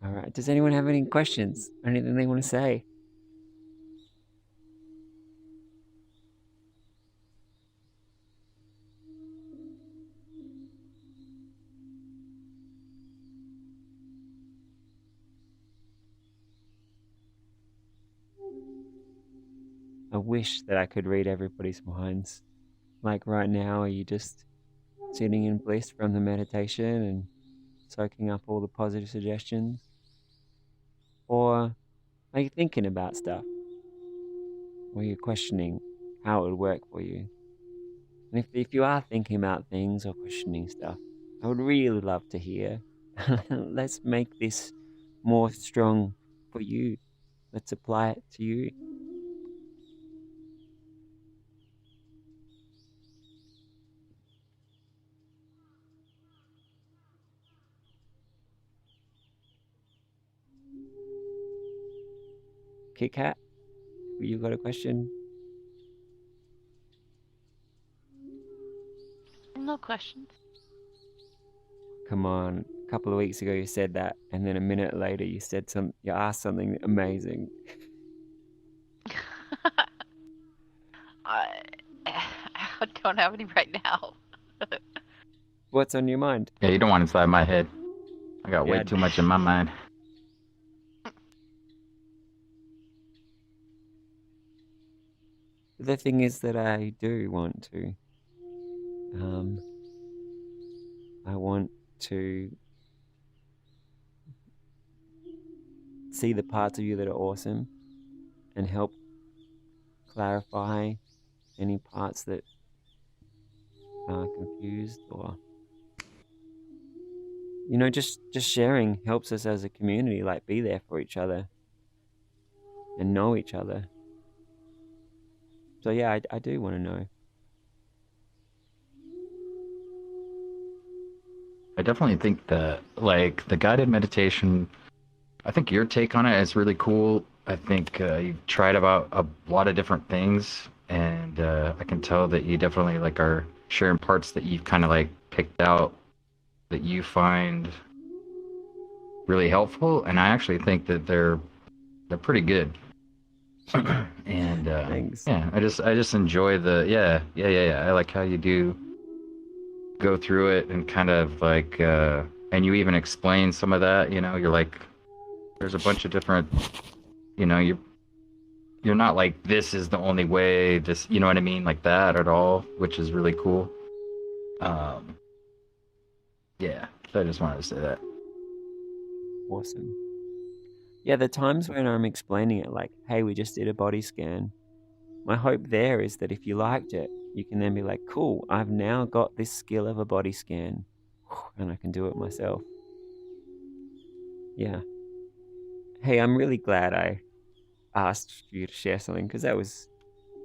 Speaker 1: All right. Does anyone have any questions? Anything they want to say? I wish that I could read everybody's minds. Like right now, are you just sitting in bliss from the meditation and soaking up all the positive suggestions? Or are you thinking about stuff? Or are you questioning how it would work for you? And if you are thinking about things or questioning stuff, I would really love to hear. Let's make this more strong for you. Let's apply it to you. Kit Kat, you got a question?
Speaker 3: No questions.
Speaker 1: Come on. A couple of weeks ago you said that, and then a minute later you asked something amazing.
Speaker 3: I, I don't have any right now.
Speaker 1: What's on your mind?
Speaker 4: Yeah, you don't want inside my head. I got way
Speaker 1: Yeah.
Speaker 4: too much in my mind.
Speaker 1: The thing is that I do want to. I want to see the parts of you that are awesome and help clarify any parts that are confused, or just sharing helps us as a community, like be there for each other and know each other. So yeah, I do want to know.
Speaker 4: I definitely think that like the guided meditation. I think your take on it is really cool. I think you've tried about a lot of different things, and I can tell that you definitely like are sharing parts that you've kind of like picked out that you find really helpful. And I actually think that they're pretty good. And
Speaker 1: Thanks.
Speaker 4: yeah, I just enjoy the yeah. I like how you do go through it and kind of like and you even explain some of that. You're like, there's a bunch of different. You're not like this is the only way. This, you know what I mean, like that at all, which is really cool. Um, yeah. So I just wanted to say that.
Speaker 1: Awesome. Yeah, the times when I'm explaining it like, hey, we just did a body scan. My hope there is that if you liked it, you can then be like, cool, I've now got this skill of a body scan and I can do it myself. Yeah. Hey, I'm really glad I asked you to share something because that was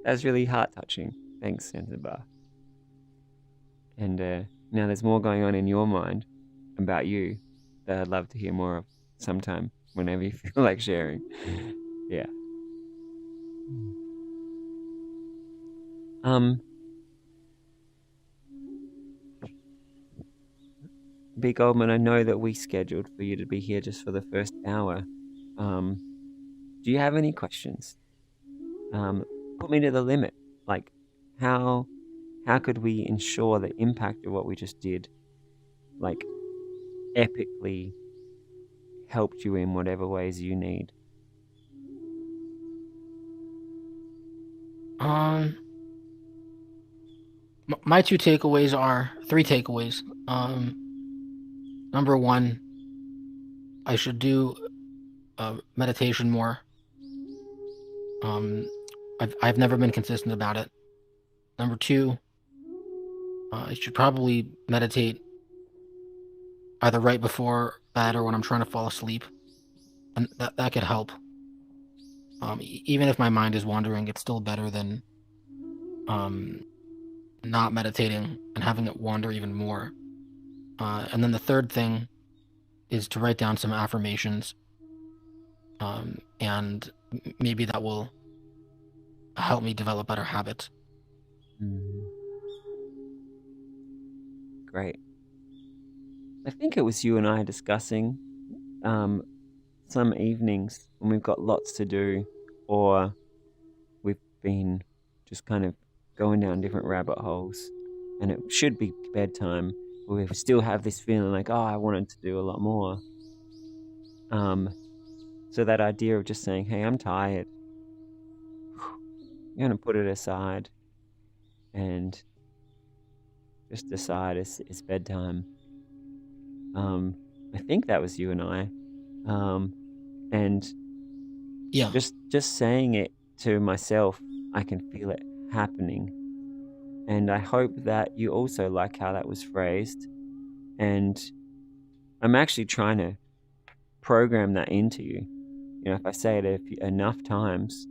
Speaker 1: really heart touching. Thanks, Sensibar. And now there's more going on in your mind about you that I'd love to hear more of sometime whenever you feel like sharing. Yeah. Um, B Goldman, I know that we scheduled for you to be here just for the first hour. Um, do you have any questions? Put me to the limit. Like, how how could we ensure the impact of what we just did, like, epically helped you in whatever ways you need?
Speaker 2: Um, my two takeaways are three takeaways. Number one, I should do meditation more. Um, I've never been consistent about it. Number two, I should probably meditate either right before bed or when I'm trying to fall asleep, and that could help. Even if my mind is wandering, it's still better than um not meditating and having it wander even more. And then the third thing is to write down some affirmations, and maybe that will help me develop better habits.
Speaker 1: Mm, great. I think it was you and I discussing um, some evenings when we've got lots to do, or we've been just kind of going down different rabbit holes, and it should be bedtime, but we still have this feeling like, oh, I wanted to do a lot more. Um, so that idea of just saying, hey, I'm tired, you're going to put it aside and just decide it's bedtime. Um, I think that was you and I. Um, and
Speaker 2: Yeah,
Speaker 1: just saying it to myself, I can feel it happening. And I hope that you also like how that was phrased. And I'm actually trying to program that into you. If I say it enough times,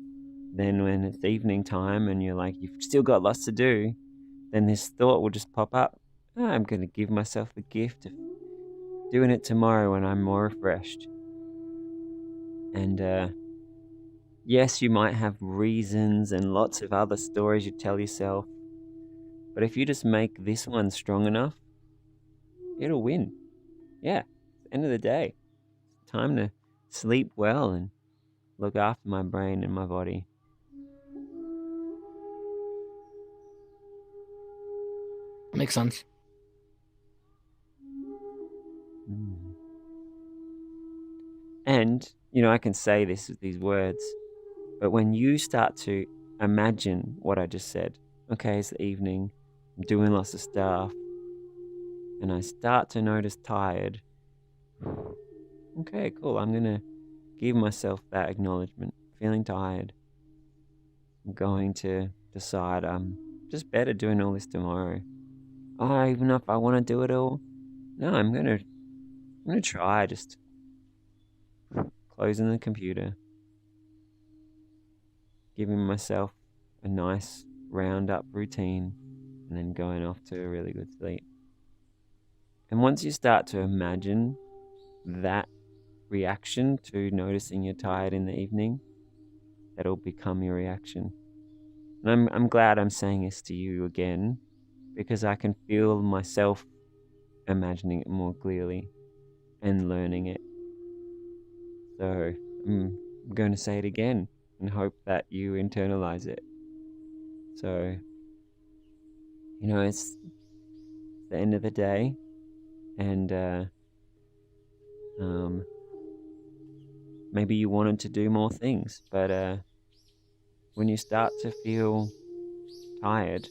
Speaker 1: then when it's evening time and you're like, you've still got lots to do, then this thought will just pop up. "Oh, I'm going to give myself the gift of doing it tomorrow when I'm more refreshed." And yes, you might have reasons and lots of other stories you tell yourself, but if you just make this one strong enough, it'll win. Yeah, at the end of the day, it's time to sleep well and look after my brain and my body.
Speaker 2: makes sense.
Speaker 1: Mm. And, I can say this with these words, but when you start to imagine what I just said, okay, it's the evening, I'm doing lots of stuff, and I start to notice tired, okay, cool, I'm going to give myself that acknowledgement. Feeling tired. I'm going to decide I'm just better doing all this tomorrow. Oh, even if I want to do it all, no, I'm gonna try just closing the computer, giving myself a nice round up routine, and then going off to a really good sleep. And once you start to imagine that reaction to noticing you're tired in the evening, that'll become your reaction. And I'm glad I'm saying this to you again, because I can feel myself imagining it more clearly and learning it. So I'm going to say it again and hope that you internalize it. So, it's the end of the day, and maybe you wanted to do more things, but when you start to feel tired,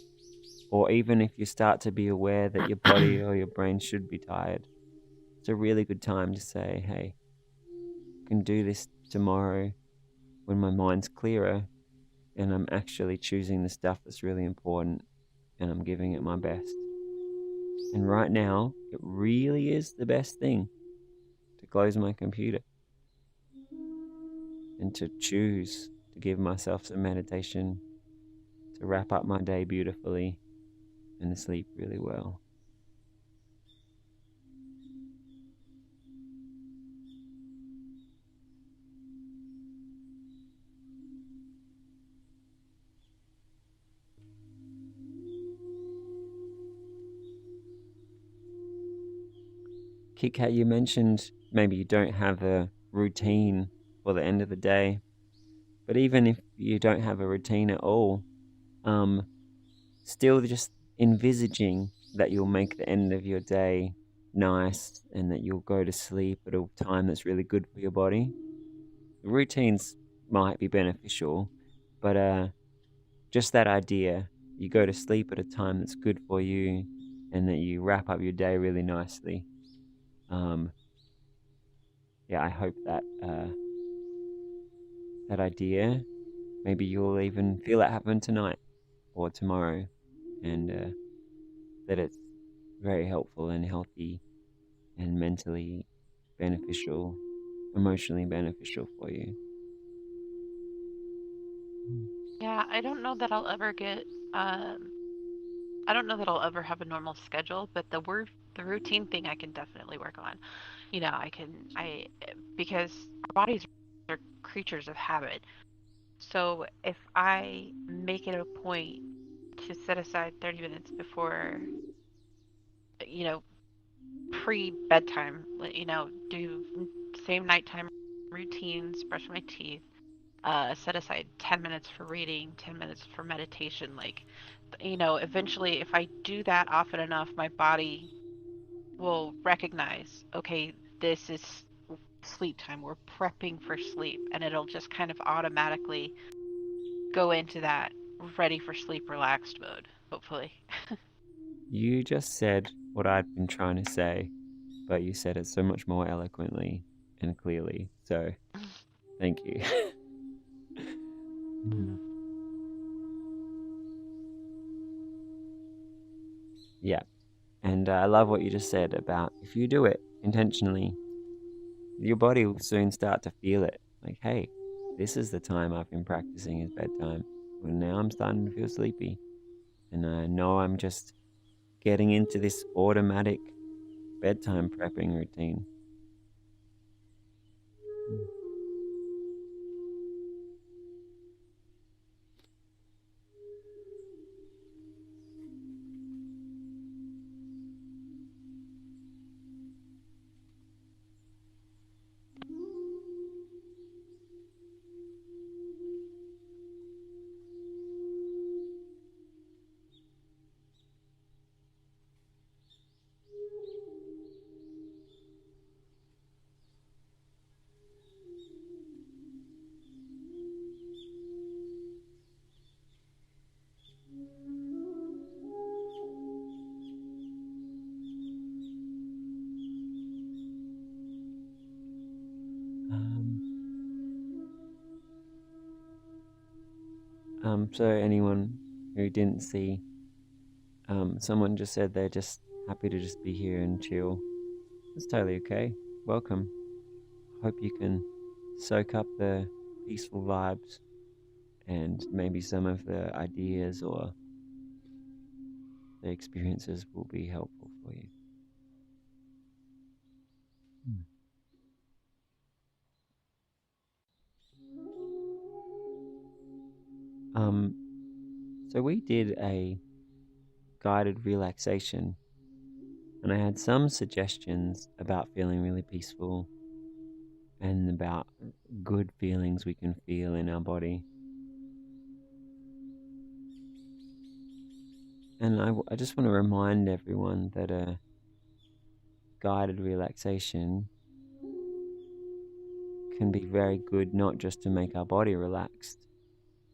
Speaker 1: or even if you start to be aware that your body or your brain should be tired, it's a really good time to say, hey, I can do this tomorrow when my mind's clearer and I'm actually choosing the stuff that's really important and I'm giving it my best. And right now, it really is the best thing to close my computer and to choose to give myself some meditation, to wrap up my day beautifully and to sleep really well. Kit Kat, you mentioned maybe you don't have a routine for the end of the day, but even if you don't have a routine at all, um, still just envisaging that you'll make the end of your day nice and that you'll go to sleep at a time that's really good for your body. Routines might be beneficial, but just that idea, you go to sleep at a time that's good for you and that you wrap up your day really nicely. Um, yeah, I hope that that idea, maybe you'll even feel it happen tonight or tomorrow, and that it's very helpful and healthy and mentally beneficial, emotionally beneficial for you.
Speaker 3: Yeah, I don't know that I'll ever get I don't know that I'll ever have a normal schedule, but the routine thing I can definitely work on. Because our bodies are creatures of habit. So if I make it a point to set aside 30 minutes before, you know, pre-bedtime, do same nighttime routines, brush my teeth, set aside 10 minutes for reading, 10 minutes for meditation, eventually if I do that often enough, my body will recognize, okay, this is sleep time. We're prepping for sleep, and it'll just kind of automatically go into that ready for sleep relaxed mode, hopefully.
Speaker 1: You just said what I'd been trying to say, but you said it so much more eloquently and clearly. So, thank you. Yeah. And I love what you just said about if you do it intentionally, your body will soon start to feel it. Like, hey, this is the time I've been practicing is bedtime. Well, now I'm starting to feel sleepy. And I know I'm just getting into this automatic bedtime prepping routine. Um, so anyone who didn't see, someone just said they're just happy to just be here and chill. It's totally okay. Welcome. Hope you can soak up the peaceful vibes and maybe some of the ideas or the experiences will be helpful for you. So we did a guided relaxation, and I had some suggestions about feeling really peaceful and about good feelings we can feel in our body. And I just want to remind everyone that a guided relaxation can be very good, not just to make our body relaxed,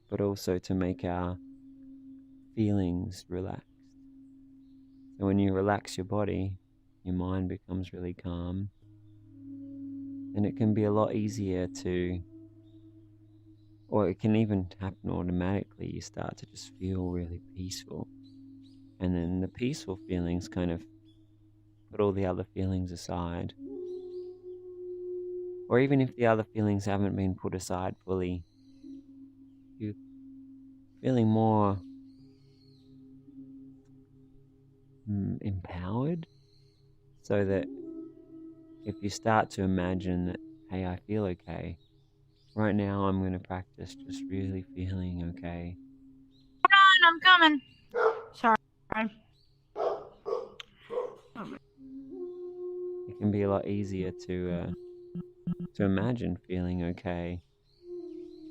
Speaker 1: but also to make our feelings relaxed. So when you relax your body, your mind becomes really calm, and it can be a lot easier to, or it can even happen automatically. You start to just feel really peaceful, and then the peaceful feelings kind of put all the other feelings aside. Or even if the other feelings haven't been put aside fully, you're feeling more empowered, so that if you start to imagine that, hey, I feel okay, right now I'm going to practice just really feeling okay.
Speaker 5: I'm coming. Sorry.
Speaker 1: It can be a lot easier to imagine feeling okay,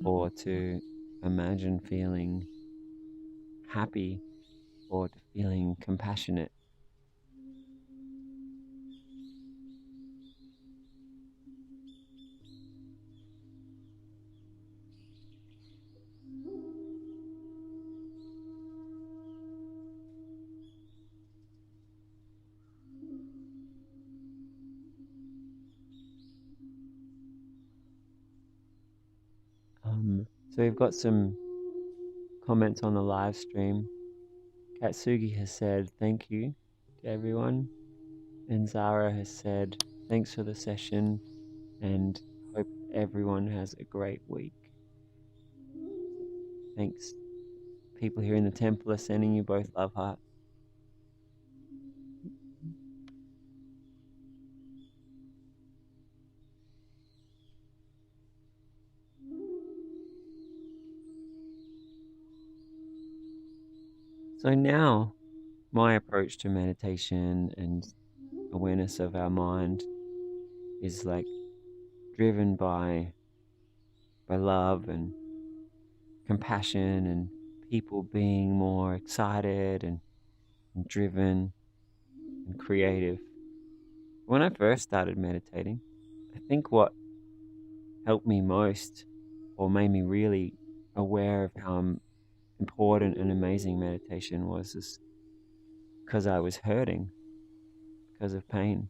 Speaker 1: or to imagine feeling happy, or to feeling compassionate. So we've got some comments on the live stream. Katsugi has said thank you to everyone, and Zara has said thanks for the session and hope everyone has a great week. Thanks. People here in the temple are sending you both love hearts. So now my approach to meditation and awareness of our mind is like driven by love and compassion and people being more excited and driven and creative. When I first started meditating, I think what helped me most, or made me really aware of how important and amazing meditation was, is because I was hurting because of pain.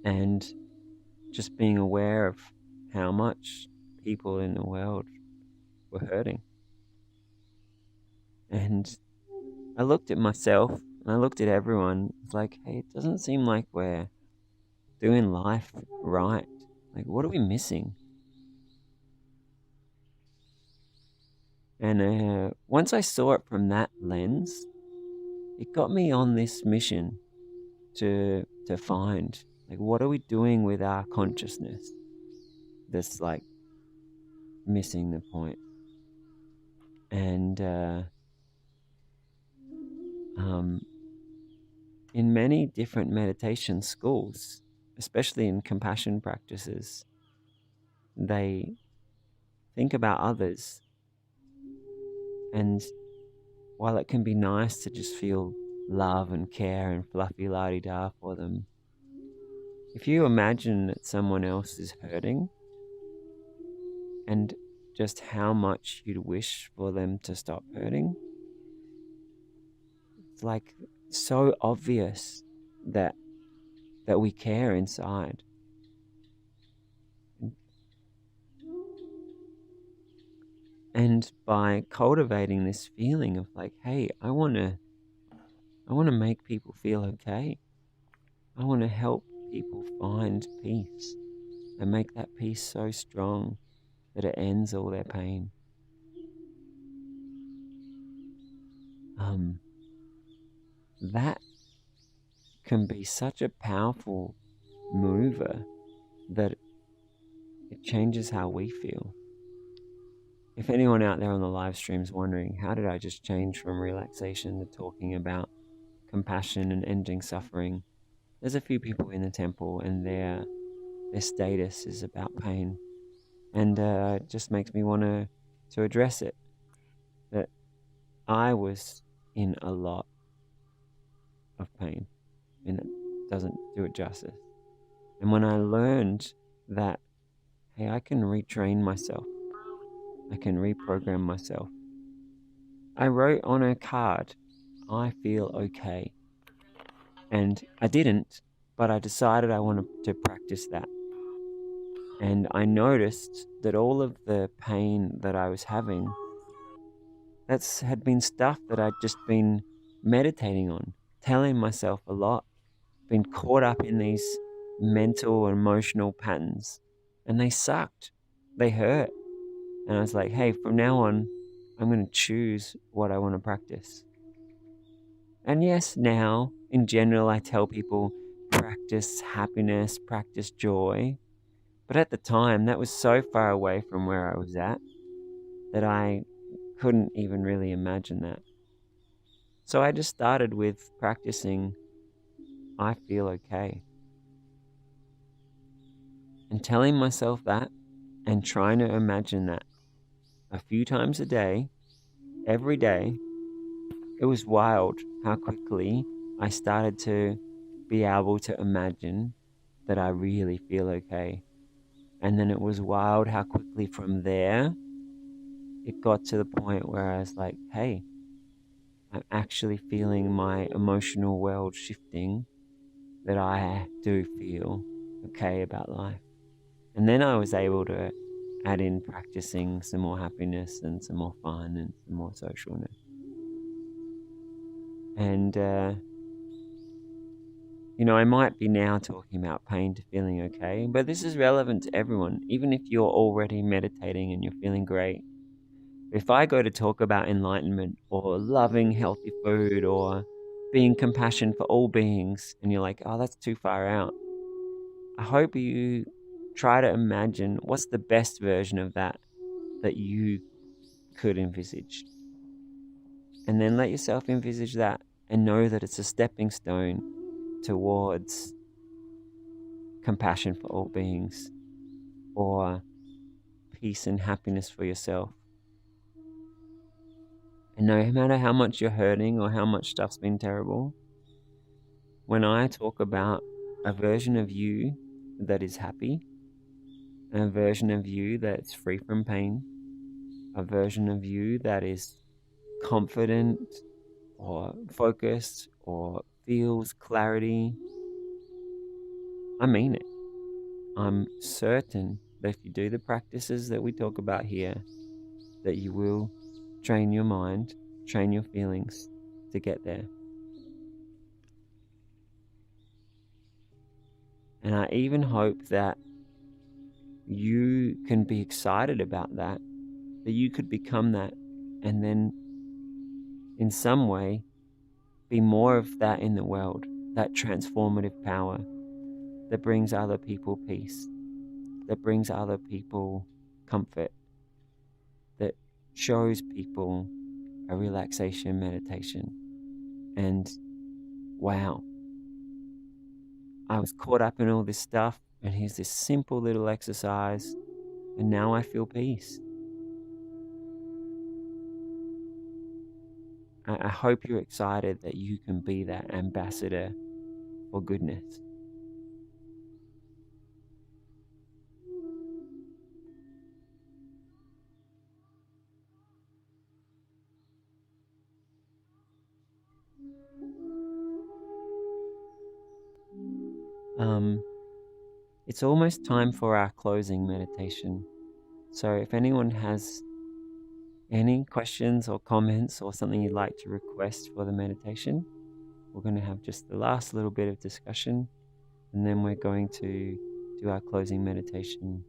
Speaker 1: And just being aware of how much people in the world were hurting. And I looked at myself and I looked at everyone. It's like, hey, it doesn't seem like we're doing life right. Like, what are we missing? And once I saw it from that lens, it got me on this mission to find, like, what are we doing with our consciousness that's like missing the point. And in many different meditation schools, especially in compassion practices, they think about others. And while it can be nice to just feel love and care and fluffy la-di-da for them, if you imagine that someone else is hurting and just how much you'd wish for them to stop hurting, it's like so obvious that we care inside. And by cultivating this feeling of like, hey, I want to make people feel okay. I want to help people find peace and make that peace so strong that it ends all their pain. That can be such a powerful mover that it changes how we feel. If anyone out there on the live stream is wondering, how did I just change from relaxation to talking about compassion and ending suffering? There's a few people in the temple and their status is about pain. And it just makes me want to address it. That I was in a lot of pain, and it doesn't do it justice. And when I learned that, hey, I can retrain myself, I can reprogram myself, I wrote on a card, I feel okay. And I didn't, but I decided I wanted to practice that. And I noticed that all of the pain that I was having, had been stuff that I'd just been meditating on, telling myself a lot, been caught up in these mental and emotional patterns, and they sucked. They hurt. And I was like, hey, from now on, I'm going to choose what I want to practice. And yes, now, in general, I tell people practice happiness, practice joy. But at the time, that was so far away from where I was at that I couldn't even really imagine that. So I just started with practicing I feel okay. And telling myself that and trying to imagine that a few times a day, every day. It was wild how quickly I started to be able to imagine that I really feel okay. And then it was wild how quickly from there it got to the point where I was like, hey, I'm actually feeling my emotional world shifting, that I do feel okay about life. And then I was able to add in practicing some more happiness and some more fun and some more socialness. And, I might be now talking about pain to feeling okay, but this is relevant to everyone, even if you're already meditating and you're feeling great. If I go to talk about enlightenment or loving healthy food or being compassion for all beings, and you're like, oh, that's too far out, I hope you try to imagine what's the best version of that you could envisage. And then let yourself envisage that and know that it's a stepping stone towards compassion for all beings or peace and happiness for yourself. And no matter how much you're hurting or how much stuff's been terrible, when I talk about a version of you that is happy, a version of you that's free from pain, a version of you that is confident or focused or feels clarity, I mean it. I'm certain that if you do the practices that we talk about here, that you will train your mind, train your feelings to get there. And I even hope that you can be excited about that you could become that, and then in some way be more of that in the world, that transformative power that brings other people peace, that brings other people comfort, that shows people a relaxation meditation. And wow, I was caught up in all this stuff, and here's this simple little exercise, and now I feel peace. I hope you're excited that you can be that ambassador for goodness. It's almost time for our closing meditation. So if anyone has any questions or comments or something you'd like to request for the meditation, we're going to have just the last little bit of discussion, and then we're going to do our closing meditation.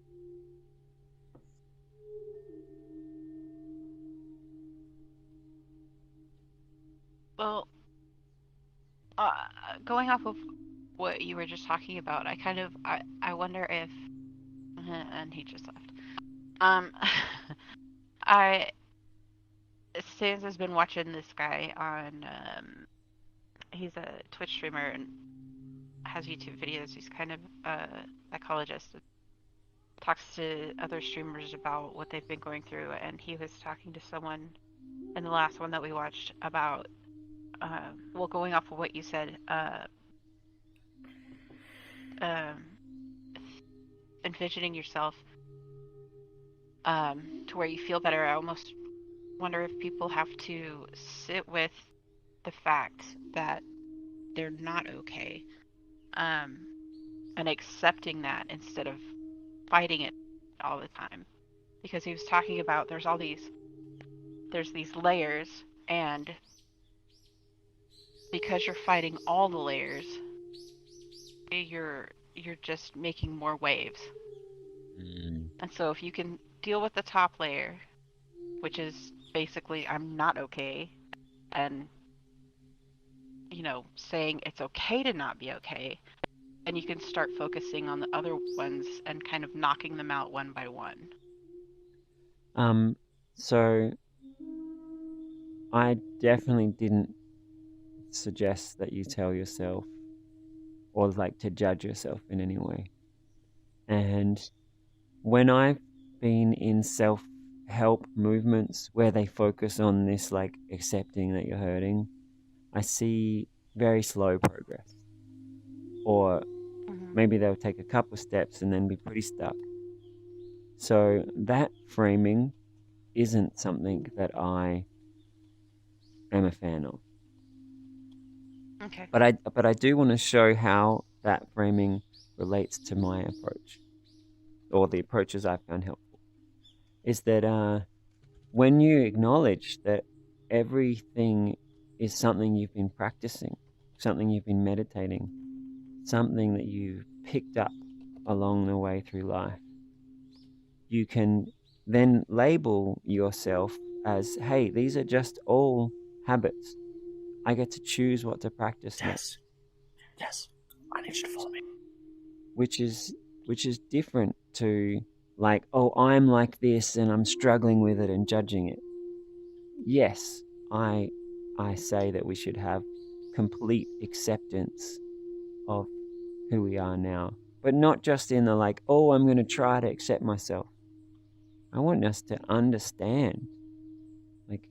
Speaker 3: Well, going off of what you were just talking about, I wonder if and he just left. Um, I Sans has been watching this guy on he's a Twitch streamer and has YouTube videos. He's kind of a psychologist. Talks to other streamers about what they've been going through, and he was talking to someone in the last one that we watched about well, going off of what you said, um, envisioning yourself to where you feel better. I almost wonder if people have to sit with the fact that they're not okay, um, and accepting that instead of fighting it all the time. Because he was talking about there's these layers, and because you're fighting all the layers, you're just making more waves. And so if you can deal with the top layer, which is basically I'm not okay, and saying it's okay to not be okay, and you can start focusing on the other ones and kind of knocking them out one by one.
Speaker 1: So I definitely didn't suggest that you tell yourself or like to judge yourself in any way. And when I've been in self-help movements where they focus on this, like accepting that you're hurting, I see very slow progress. Or maybe they'll take a couple of steps and then be pretty stuck. So that framing isn't something that I am a fan of.
Speaker 3: Okay.
Speaker 1: But I do want to show how that framing relates to my approach, or the approaches I found helpful. Is that when you acknowledge that everything is something you've been practicing, something you've been meditating, something that you've picked up along the way through life, you can then label yourself as, hey, these are just all habits. I get to choose what to practice next.
Speaker 6: Yes. I need you to follow me.
Speaker 1: Which is different to like, oh, I'm like this and I'm struggling with it and judging it. Yes, I say that we should have complete acceptance of who we are now, but not just in the like, oh, I'm going to try to accept myself. I want us to understand, like,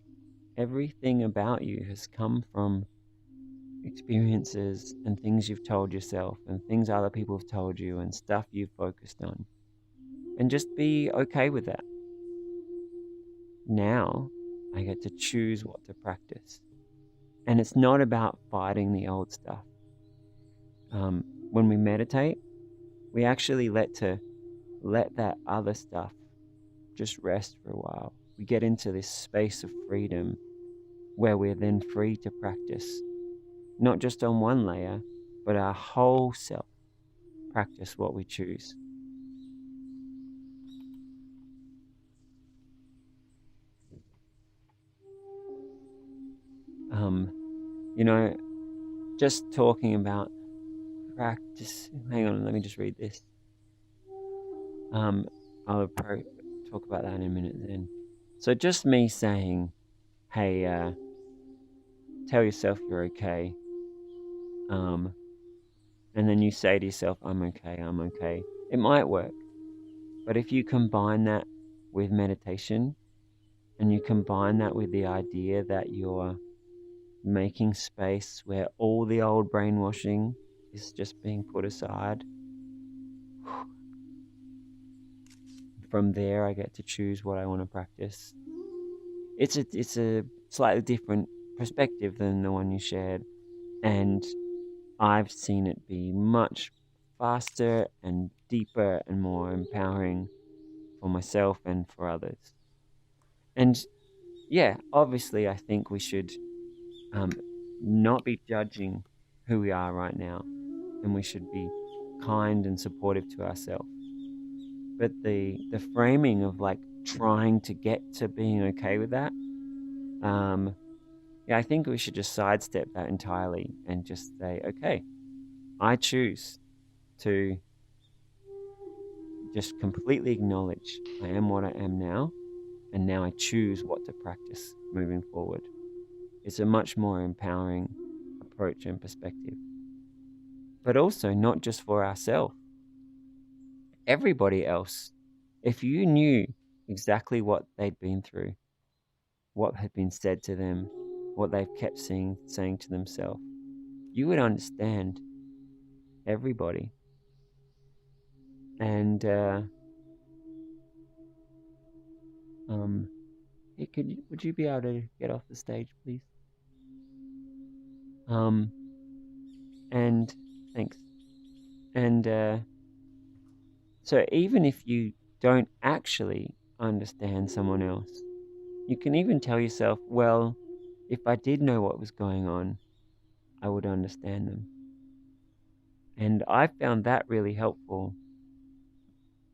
Speaker 1: everything about you has come from experiences and things you've told yourself and things other people have told you and stuff you've focused on. And just be okay with that. Now I get to choose what to practice. And it's not about fighting the old stuff. When we meditate, we actually let that other stuff just rest for a while. We get into this space of freedom where we're then free to practice, not just on one layer, but our whole self, practice what we choose. Just talking about practice. Hang on, let me just read this. I'll talk about that in a minute then. So just me saying, hey, tell yourself you're okay. And then you say to yourself, I'm okay. It might work. But if you combine that with meditation, and you combine that with the idea that you're making space where all the old brainwashing is just being put aside, from there I get to choose what I want to practice. It's a slightly different perspective than the one you shared, and I've seen it be much faster and deeper and more empowering for myself and for others. And yeah, obviously I think we should not be judging who we are right now, and we should be kind and supportive to ourselves. But the framing of like trying to get to being okay with that, Yeah, I think we should just sidestep that entirely and just say, okay, I choose to just completely acknowledge I am what I am now, and now I choose what to practice moving forward. It's a much more empowering approach and perspective. But also, not just for ourselves, everybody else. If you knew exactly what they'd been through, what had been said to them, what they've kept saying to themselves, you would understand everybody. And hey, would you be able to get off the stage, please? And thanks. And so even if you don't actually understand someone else, you can even tell yourself, well, if I did know what was going on, I would understand them. And I found that really helpful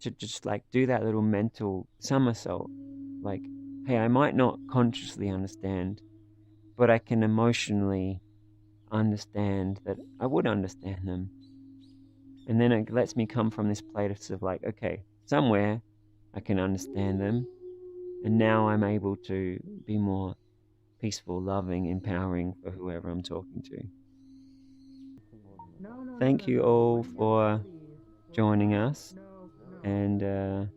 Speaker 1: to just like do that little mental somersault. Like, hey, I might not consciously understand, but I can emotionally understand that I would understand them. And then it lets me come from this place of like, okay, somewhere I can understand them. And now I'm able to be more peaceful, loving, empowering for whoever I'm talking to. Thank you all for joining us. And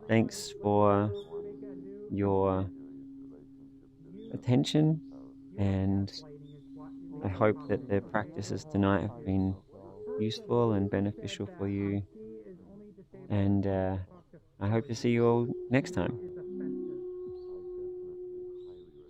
Speaker 1: thanks for your attention. And I hope that the practices tonight have been useful and beneficial for you. And I hope to see you all next time.